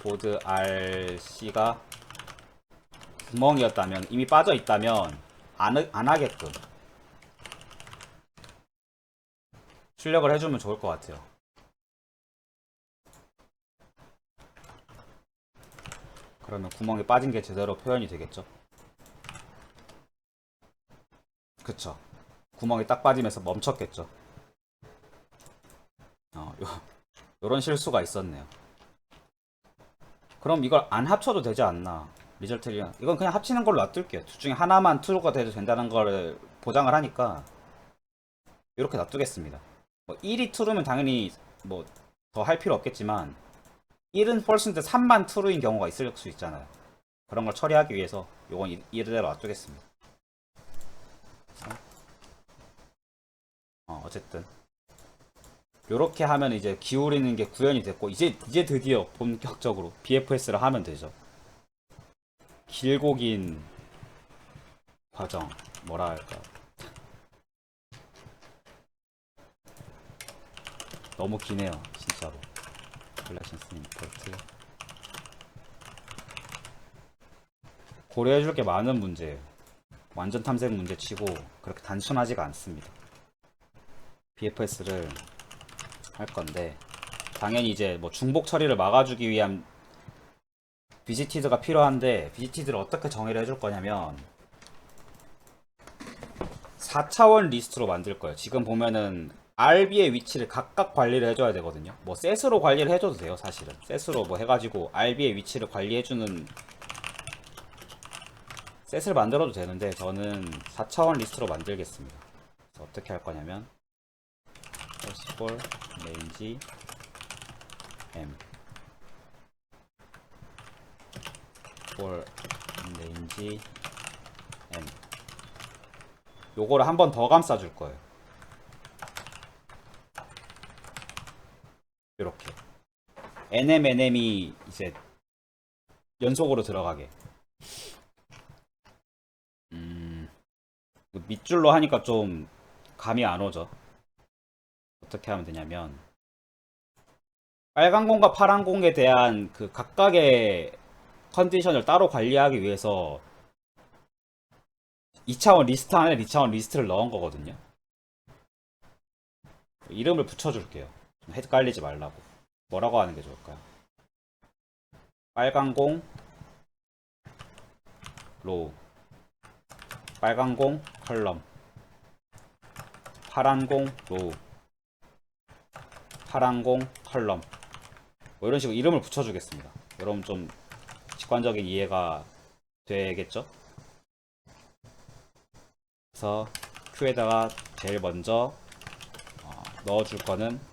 보드 rc가 구멍이었다면 이미 빠져 있다면 안 하게끔 출력을 해주면 좋을 것 같아요. 그러면 구멍이 빠진 게 제대로 표현이 되겠죠. 그쵸. 구멍이 딱 빠지면서 멈췄겠죠. 요런 실수가 있었네요. 그럼 이걸 안 합쳐도 되지 않나. 리절트리랑 이건 그냥 합치는 걸로 놔둘게요. 둘 중에 하나만 true가 돼도 된다는 거를 보장을 하니까 이렇게 놔두겠습니다. 뭐 1이 true면 당연히 뭐 더 할 필요 없겠지만 1은 false인데 3만 true인 경우가 있을 수 있잖아요. 그런 걸 처리하기 위해서 이건 이대로 놔두겠습니다. 어쨌든 요렇게 하면 이제 기울이는 게 구현이 됐고 이제 드디어 본격적으로 BFS를 하면 되죠. 길고 긴 과정 뭐라 할까, 너무 기네요 진짜로. 컬렉션스 임포트 고려해줄 게 많은 문제예요. 완전 탐색 문제 치고 그렇게 단순하지가 않습니다. BFS를 할 건데 당연히 이제 뭐 중복 처리를 막아주기 위한 비지티드가 필요한데 비지티드를 어떻게 정의를 해줄 거냐면 4차원 리스트로 만들 거예요. 지금 보면은 RB의 위치를 각각 관리를 해줘야 되거든요. 뭐 셋으로 관리를 해줘도 돼요. 사실은 셋으로 뭐 해가지고 RB의 위치를 관리해주는 셋을 만들어도 되는데 저는 4차원 리스트로 만들겠습니다. 그래서 어떻게 할 거냐면 for range m for range m 요거를 한 번 더 감싸줄 거예요. 이렇게 NM이 이제 연속으로 들어가게. 밑줄로 하니까 좀 감이 안 오죠. 어떻게 하면 되냐면 빨간 공과 파란 공에 대한 그 각각의 컨디션을 따로 관리하기 위해서 2차원 리스트 안에 2차원 리스트를 넣은 거거든요. 이름을 붙여줄게요. 헷갈리지 말라고. 뭐라고 하는 게 좋을까요? 빨간 공 로우, 빨간 공 컬럼, 파란 공 로우, 파란 공 컬럼, 뭐 이런 식으로 이름을 붙여주겠습니다. 여러분 좀 직관적인 이해가 되겠죠? 그래서 큐에다가 제일 먼저 넣어줄 거는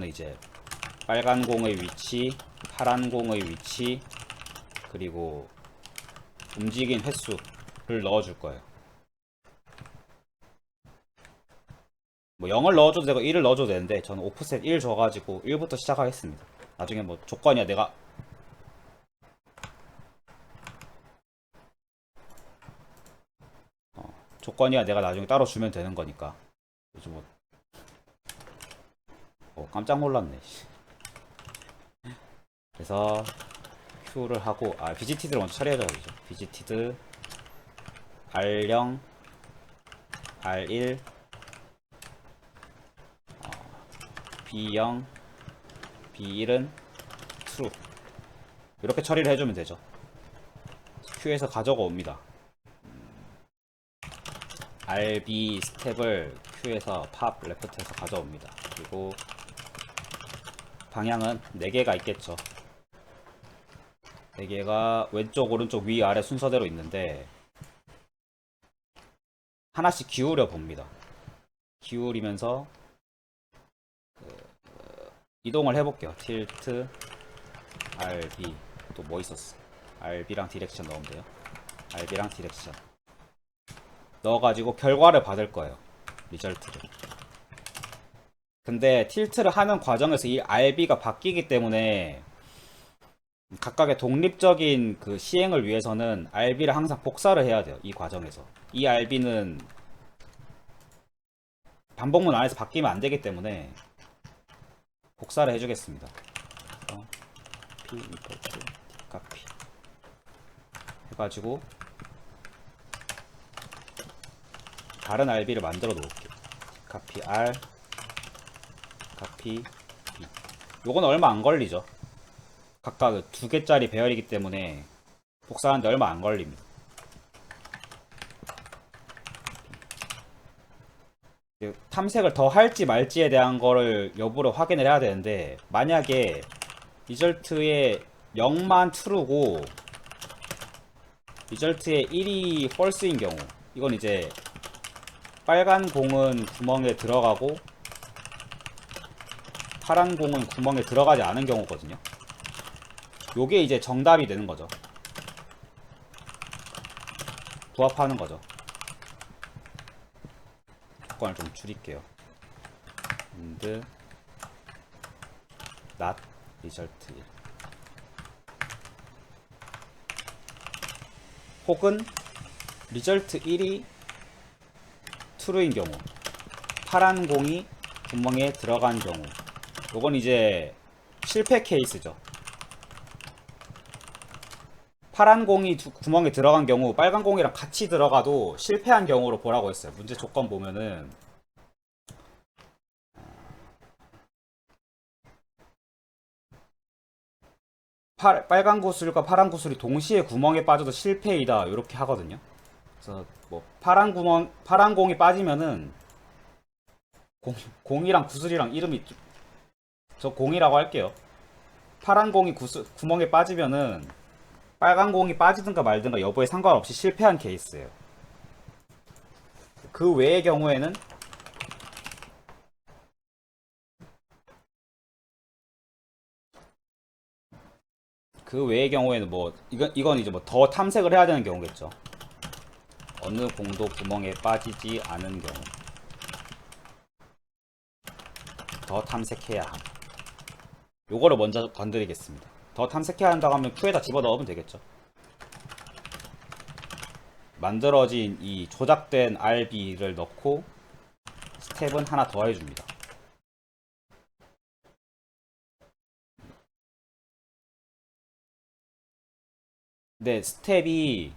이제 빨간 공의 위치, 파란 공의 위치, 그리고 움직인 횟수를 넣어줄 거예요. 뭐 0을 넣어줘도 되고 1을 넣어줘도 되는데 저는 오프셋 1 줘가지고 1부터 시작하겠습니다. 나중에 뭐 조건이야 내가 나중에 따로 주면 되는 거니까. 요즘 뭐 깜짝 놀랐네. 그래서 Q를 하고 비지티드를 먼저 처리해줘야죠. 비지티드 R0 R1 B0 B1은 true 이렇게 처리를 해주면 되죠. Q에서 가져가 옵니다. RB 스텝을 Q에서 팝 레프트에서 가져옵니다. 그리고 방향은 4개가 있겠죠. 4개가 왼쪽 오른쪽 위 아래 순서대로 있는데 하나씩 기울여 봅니다. 기울이면서 이동을 해볼게요. 틸트 RB 또 뭐 있었어? RB랑 디렉션 넣으면 돼요. RB랑 디렉션 넣어가지고 결과를 받을 거예요. 리절트를. 근데 틸트를 하는 과정에서 이 RB가 바뀌기 때문에 각각의 독립적인 그 시행을 위해서는 RB를 항상 복사를 해야 돼요. 이 과정에서. 이 RB는 반복문 안에서 바뀌면 안 되기 때문에 복사를 해주겠습니다. P 임포트 카피 해가지고 다른 RB를 만들어 놓을게요. 카피 R 카피 B 요건 얼마 안 걸리죠. 각각 2개짜리 배열이기 때문에 복사하는데 얼마 안 걸립니다. 탐색을 더 할지 말지에 대한 거를 여부를 확인을 해야 되는데, 만약에 리절트에 0만 true고 리절트에 1이 false인 경우, 이건 이제 빨간 공은 구멍에 들어가고 파란 공은 구멍에 들어가지 않은 경우거든요. 요게 이제 정답이 되는 거죠. 부합하는 거죠. 조건을 좀 줄일게요. and not result 1. 혹은 result 1이 true인 경우, 파란 공이 구멍에 들어간 경우, 요건 이제 실패 케이스죠. 파란 공이 구멍에 들어간 경우 빨간 공이랑 같이 들어가도 실패한 경우로 보라고 했어요. 문제 조건 보면은 빨간 구슬과 파란 구슬이 동시에 구멍에 빠져도 실패이다, 이렇게 하거든요. 그래서 뭐 파란 공이 빠지면은 공이랑 구슬이랑 이름이, 저 공이라고 할게요. 파란 공이 구멍에 빠지면은 빨간 공이 빠지든가 말든가 여부에 상관없이 실패한 케이스예요. 그 외의 경우에는 뭐 이건 이제 뭐 더 탐색을 해야 되는 경우겠죠. 어느 공도 구멍에 빠지지 않은 경우 더 탐색해야 함. 요거를 먼저 건드리겠습니다. 더 탐색해야 한다고 하면 Q에다 집어 넣으면 되겠죠. 만들어진 이 조작된 RB를 넣고 스텝은 하나 더 해줍니다. 근데 스텝이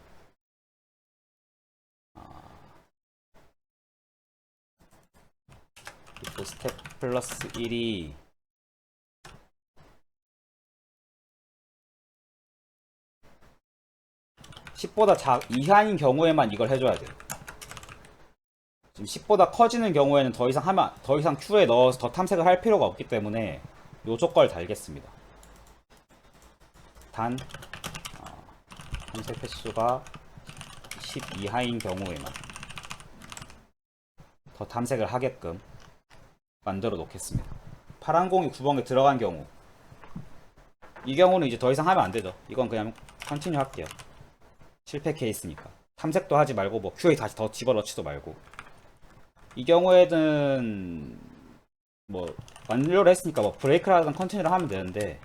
또 스텝 플러스 1이 (10보다) 이하인 경우에만 이걸 해줘야 돼요. 지금 10보다 커지는 경우에는 더 이상 Q에 넣어서 더 탐색을 할 필요가 없기 때문에 요 조건을 달겠습니다. 단 탐색 횟수가 10 이하인 경우에만 더 탐색을 하게끔 만들어 놓겠습니다. 파란 공이 구멍에 들어간 경우, 이 경우는 이제 더 이상 하면 안 되죠. 이건 그냥 컨티뉴 할게요. 실패 케이스니까 탐색도 하지 말고 뭐 Q에 다시 더 집어넣지도 말고. 이 경우에는 뭐 완료를 했으니까 뭐 브레이크라든 컨티뉴를 하면 되는데,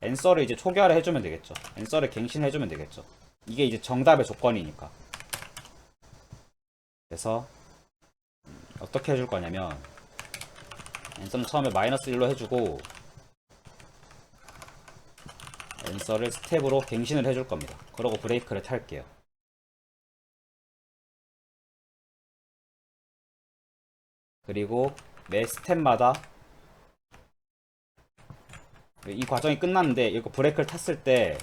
앤서를 이제 초기화를 해주면 되겠죠. 앤서를 갱신해주면 되겠죠. 이게 이제 정답의 조건이니까. 그래서 어떻게 해줄 거냐면, 앤서는 처음에 -1로 해주고 앤서를 스텝으로 갱신을 해줄 겁니다. 그러고 브레이크를 탈게요. 그리고 매 스텝마다 이 과정이 끝났는데, 이거 브레이크를 탔을 때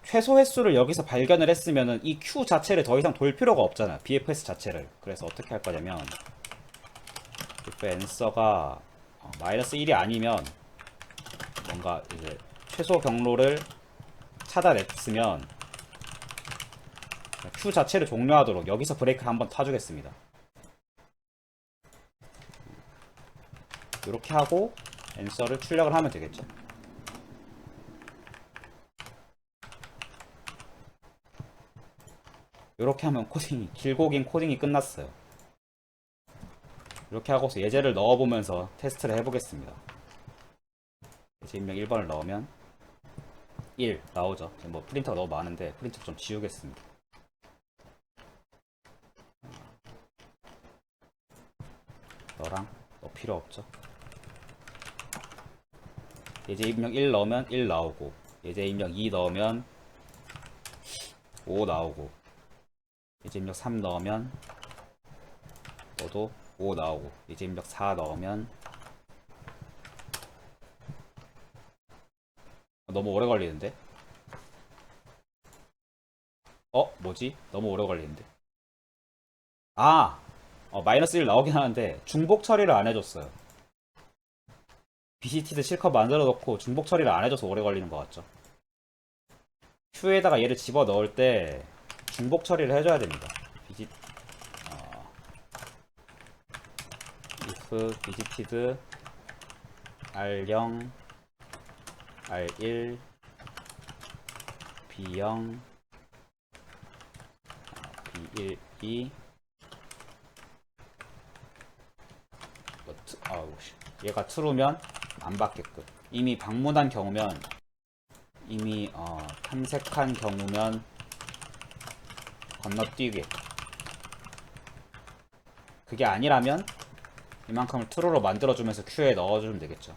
최소 횟수를 여기서 발견을 했으면은 이 Q 자체를 더 이상 돌 필요가 없잖아, BFS 자체를. 그래서 어떻게 할 거냐면, if answer가 -1이 아니면 뭔가 이제 최소 경로를 찾아냈으면 Q 자체를 종료하도록 여기서 브레이크를 한번 타주겠습니다. 이렇게 하고 앤서를 출력을 하면 되겠죠. 이렇게 하면 길고 긴 코딩이 끝났어요. 이렇게 하고서 예제를 넣어보면서 테스트를 해보겠습니다. 예제 입력 1번을 넣으면 1 나오죠. 뭐 프린터가 너무 많은데 프린터 좀 지우겠습니다. 너랑 너 필요 없죠. 예제 입력 1 넣으면 1 나오고, 예제 입력 2 넣으면 5 나오고, 예제 입력 3 넣으면 너도 5 나오고, 예제 입력 4 넣으면 너무 오래 걸리는데? 뭐지? 너무 오래 걸리는데? 아! 마이너스 1 나오긴 하는데 중복 처리를 안 해줬어요. BCT도 실컷 만들어 놓고 중복 처리를 안 해줘서 오래 걸리는 것 같죠? Q에다가 얘를 집어 넣을 때 중복 처리를 해줘야 됩니다. BG, 어, if visited R0, R1, B0, B1, 2 얘가 true면 안 받게끔 이미 방문한 경우면 이미 탐색한 경우면 건너뛰게 그게 아니라면 이만큼을 true로 만들어주면서 Q에 넣어주면 되겠죠.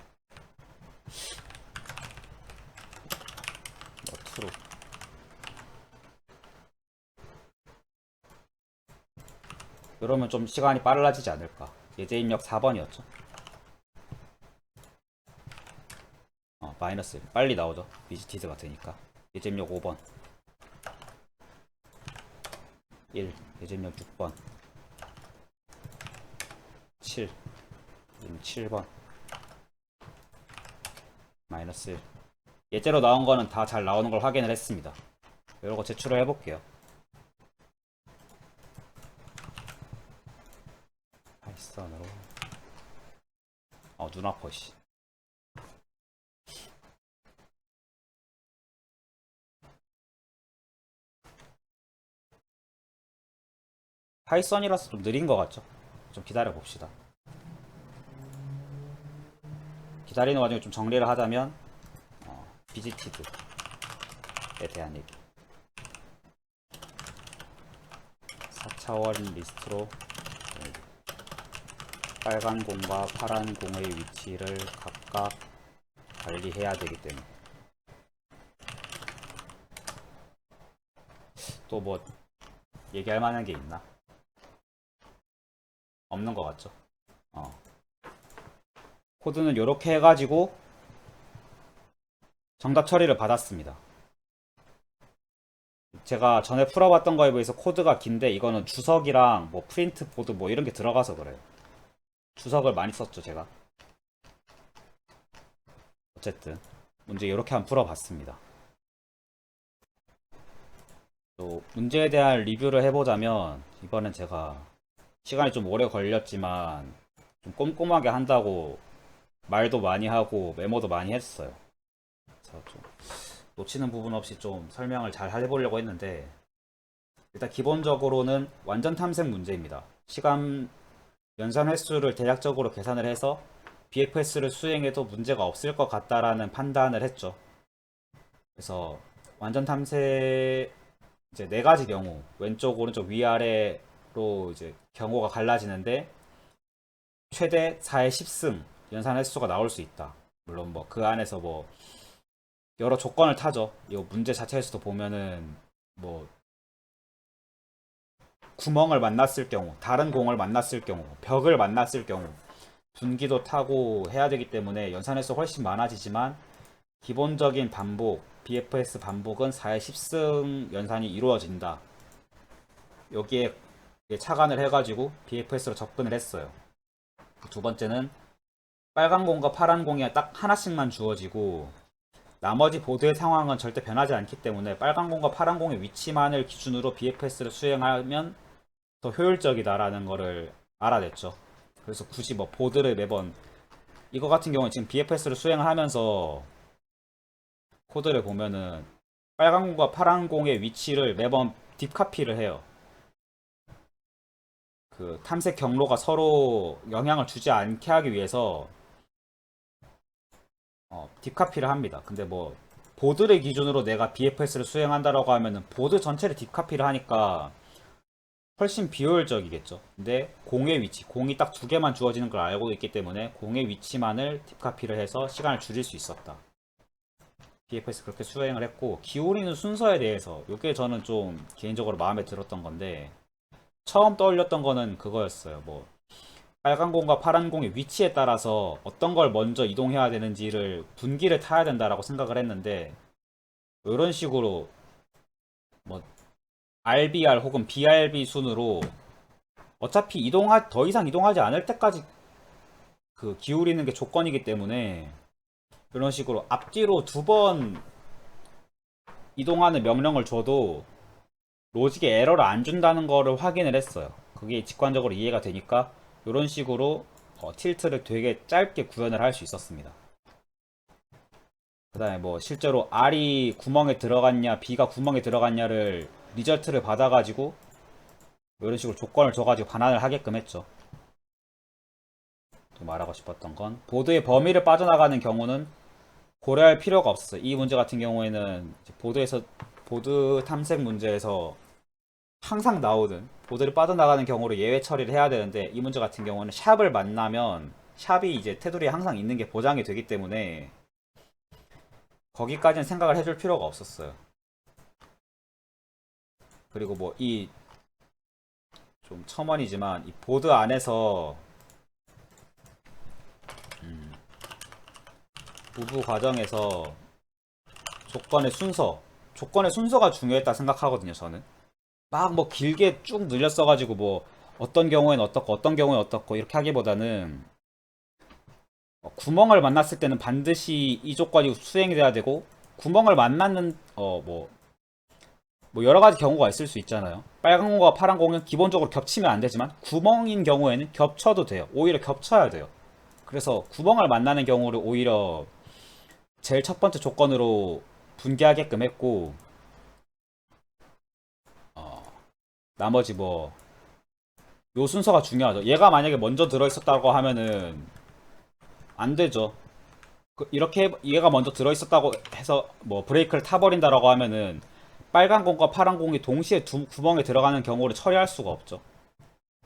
true 이러면 좀 시간이 빨라지지 않을까. 예제 입력 4번이었죠. 마이너스 1 빨리 나오죠. 비지티드가 되니까. 예제 입력 5번 1 예제 입력 6번 7 7번 마이너스 1 예제로 나온 거는 다 잘 나오는 걸 확인을 했습니다. 이거 제출을 해볼게요. 파이썬으로 눈 아파 씨. 파이썬이라서 좀 느린 것 같죠? 좀 기다려 봅시다. 기다리는 와중에 좀 정리를 하자면 비지티드에 대한 얘기 4차원 리스트로 빨간 공과 파란 공의 위치를 각각 관리해야 되기 때문에 또 뭐 얘기할 만한 게 있나? 없는 것 같죠? 코드는 이렇게 해가지고 정답 처리를 받았습니다. 제가 전에 풀어봤던 거에 비해서 코드가 긴데 이거는 주석이랑 뭐 프린트 보드 뭐 이런 게 들어가서 그래요. 주석을 많이 썼죠 제가. 어쨌든 문제 이렇게 한번 풀어봤습니다. 또 문제에 대한 리뷰를 해보자면 이번엔 제가 시간이 좀 오래 걸렸지만 좀 꼼꼼하게 한다고 말도 많이 하고 메모도 많이 했어요. 그래서 좀 놓치는 부분 없이 좀 설명을 잘 해보려고 했는데 일단 기본적으로는 완전 탐색 문제입니다. 시간 연산 횟수를 대략적으로 계산을 해서 BFS를 수행해도 문제가 없을 것 같다라는 판단을 했죠. 그래서 완전 탐색 이제 네 가지 경우 왼쪽 오른쪽 위아래로 이제 경우가 갈라지는데 최대 4의 10승 연산 횟수가 나올 수 있다. 물론 뭐 그 안에서 뭐 여러 조건을 타죠. 이 문제 자체에서도 보면은 뭐 구멍을 만났을 경우, 다른 공을 만났을 경우, 벽을 만났을 경우 분기도 타고 해야 되기 때문에 연산 횟수 훨씬 많아지지만 기본적인 반복, BFS 반복은 4의 10승 연산이 이루어진다. 여기에 착안을 해가지고 BFS로 접근을 했어요. 두 번째는 빨간 공과 파란 공이 딱 하나씩만 주어지고 나머지 보드의 상황은 절대 변하지 않기 때문에 빨간 공과 파란 공의 위치만을 기준으로 BFS를 수행하면 더 효율적이다라는 거를 알아냈죠. 그래서 굳이 뭐 보드를 매번 이거 같은 경우는 지금 BFS를 수행을 하면서 코드를 보면은 빨간 공과 파란 공의 위치를 매번 딥카피를 해요. 그 탐색 경로가 서로 영향을 주지 않게 하기 위해서 딥카피를 합니다. 근데 뭐 보드를 기준으로 내가 BFS를 수행한다라고 하면은 보드 전체를 딥카피를 하니까 훨씬 비효율적이겠죠. 근데 공의 위치, 공이 딱 두 개만 주어지는 걸 알고 있기 때문에 공의 위치만을 딥카피를 해서 시간을 줄일 수 있었다. BFS 그렇게 수행을 했고 기울이는 순서에 대해서 이게 저는 좀 개인적으로 마음에 들었던 건데 처음 떠올렸던 거는 그거였어요. 뭐 빨간 공과 파란 공의 위치에 따라서 어떤 걸 먼저 이동해야 되는지를 분기를 타야 된다라고 생각을 했는데, 이런 식으로 뭐 RBR 혹은 BRB 순으로 어차피 더 이상 이동하지 않을 때까지 그 기울이는 게 조건이기 때문에, 이런 식으로 앞뒤로 두 번 이동하는 명령을 줘도 로직에 에러를 안 준다는 거를 확인을 했어요. 그게 직관적으로 이해가 되니까 이런 식으로 틸트를 되게 짧게 구현을 할 수 있었습니다. 그 다음에 뭐 실제로 R이 구멍에 들어갔냐 B가 구멍에 들어갔냐를 리절트를 받아가지고 이런 식으로 조건을 줘가지고 반환을 하게끔 했죠. 또 말하고 싶었던 건, 보드의 범위를 빠져나가는 경우는 고려할 필요가 없었어요. 이 문제 같은 경우에는 보드 탐색 문제에서 항상 나오는 보드를 빠져나가는 경우로 예외 처리를 해야 되는데, 이 문제 같은 경우는 샵을 만나면 샵이 이제 테두리에 항상 있는 게 보장이 되기 때문에 거기까지는 생각을 해줄 필요가 없었어요. 그리고 뭐 이 좀 첨언이지만 이 보드 안에서 부부 과정에서 조건의 순서가 중요했다 생각하거든요, 저는. 막 뭐 길게 쭉 늘렸어가지고 뭐 어떤 경우엔 어떻고 어떤 경우엔 어떻고 이렇게 하기보다는, 구멍을 만났을 때는 반드시 이 조건이 수행이 돼야 되고, 구멍을 만났는 뭐 여러 가지 경우가 있을 수 있잖아요. 빨간 공과 파란 공은 기본적으로 겹치면 안 되지만 구멍인 경우에는 겹쳐도 돼요. 오히려 겹쳐야 돼요. 그래서 구멍을 만나는 경우를 오히려 제일 첫 번째 조건으로 분개하게끔 했고, 어, 나머지 뭐 요 순서가 중요하죠. 얘가 만약에 먼저 들어있었다고 하면은 안 되죠. 이렇게 얘가 먼저 들어있었다고 해서 뭐 브레이크를 타버린다라고 하면은 빨간 공과 파란 공이 동시에 두 구멍에 들어가는 경우를 처리할 수가 없죠.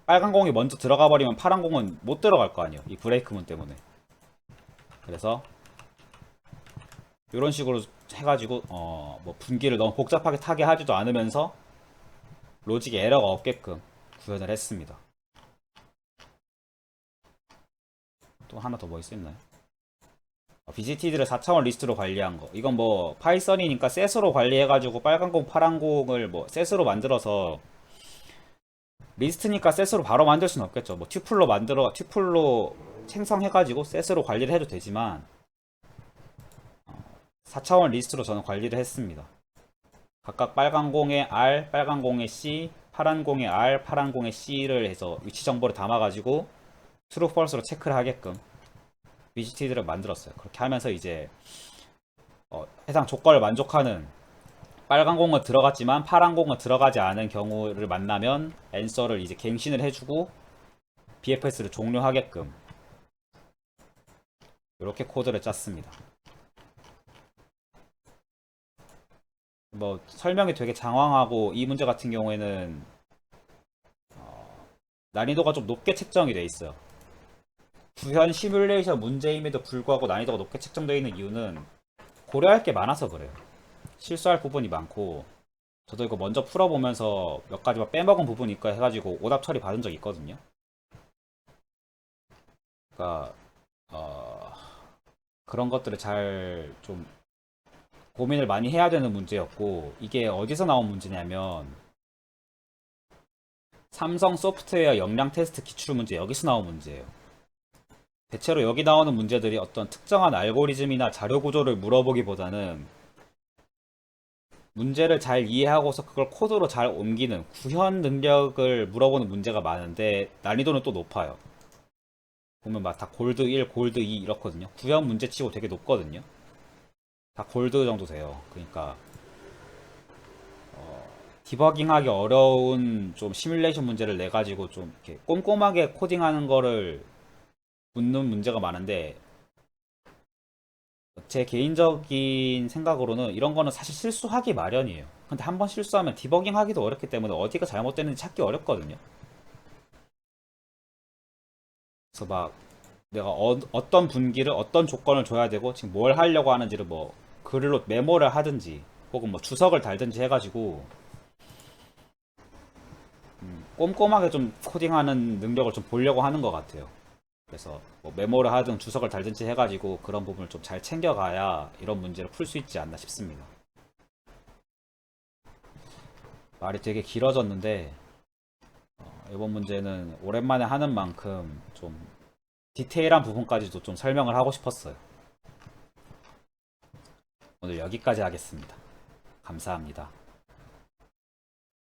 빨간 공이 먼저 들어가 버리면 파란 공은 못 들어갈 거 아니에요. 이 브레이크문 때문에. 그래서 이런 식으로 해가지고 뭐 분기를 너무 복잡하게 타게 하지도 않으면서 로직에 에러가 없게끔 구현을 했습니다. 또 하나 더 뭐 있었나요? BGT들을 4차원 리스트로 관리한 거. 이건 뭐 파이썬이니까 셋으로 관리해가지고 빨간 공, 파란 공을 뭐 셋으로 만들어서, 리스트니까 셋으로 바로 만들 수는 없겠죠. 뭐 튜플로 생성해가지고 셋으로 관리를 해도 되지만, 4차원 리스트로 저는 관리를 했습니다. 각각 빨간 공에 R, 빨간 공에 C, 파란 공에 R, 파란 공에 C를 해서 위치 정보를 담아가지고 true, false로 체크를 하게끔 BGT들을 만들었어요. 그렇게 하면서 이제 해당 조건을 만족하는 빨간 공은 들어갔지만 파란 공은 들어가지 않은 경우를 만나면 앤서를 이제 갱신을 해주고 BFS를 종료하게끔 이렇게 코드를 짰습니다. 뭐 설명이 되게 장황하고, 이 문제 같은 경우에는 난이도가 좀 높게 책정이 돼 있어요. 구현 시뮬레이션 문제임에도 불구하고 난이도가 높게 책정되어 있는 이유는 고려할 게 많아서 그래요. 실수할 부분이 많고, 저도 이거 먼저 풀어보면서 몇 가지 빼먹은 부분이 있까 해가지고 오답 처리 받은 적 있거든요. 그러니까 그런 것들을 잘 좀 고민을 많이 해야 되는 문제였고, 이게 어디서 나온 문제냐면 삼성 소프트웨어 역량 테스트 기출 문제, 여기서 나온 문제예요. 대체로 여기 나오는 문제들이 어떤 특정한 알고리즘이나 자료 구조를 물어보기보다는 문제를 잘 이해하고서 그걸 코드로 잘 옮기는 구현 능력을 물어보는 문제가 많은데, 난이도는 또 높아요. 보면 막 다 골드 1, 골드 2 이렇거든요. 구현 문제치고 되게 높거든요. 다 골드 정도 돼요. 그러니까 디버깅하기 어려운 좀 시뮬레이션 문제를 내 가지고 좀 이렇게 꼼꼼하게 코딩하는 거를 묻는 문제가 많은데, 제 개인적인 생각으로는 이런 거는 사실 실수하기 마련이에요. 근데 한번 실수하면 디버깅 하기도 어렵기 때문에 어디가 잘못됐는지 찾기 어렵거든요. 그래서 막 내가 떤 분기를 어떤 조건을 줘야 되고 지금 뭘 하려고 하는지를 뭐 글로 메모를 하든지 혹은 뭐 주석을 달든지 해가지고 꼼꼼하게 좀 코딩하는 능력을 좀 보려고 하는 것 같아요. 그래서 뭐 메모를 하든 주석을 달든지 해가지고 그런 부분을 좀 잘 챙겨가야 이런 문제를 풀 수 있지 않나 싶습니다. 말이 되게 길어졌는데 이번 문제는 오랜만에 하는 만큼 좀 디테일한 부분까지도 좀 설명을 하고 싶었어요. 오늘 여기까지 하겠습니다. 감사합니다.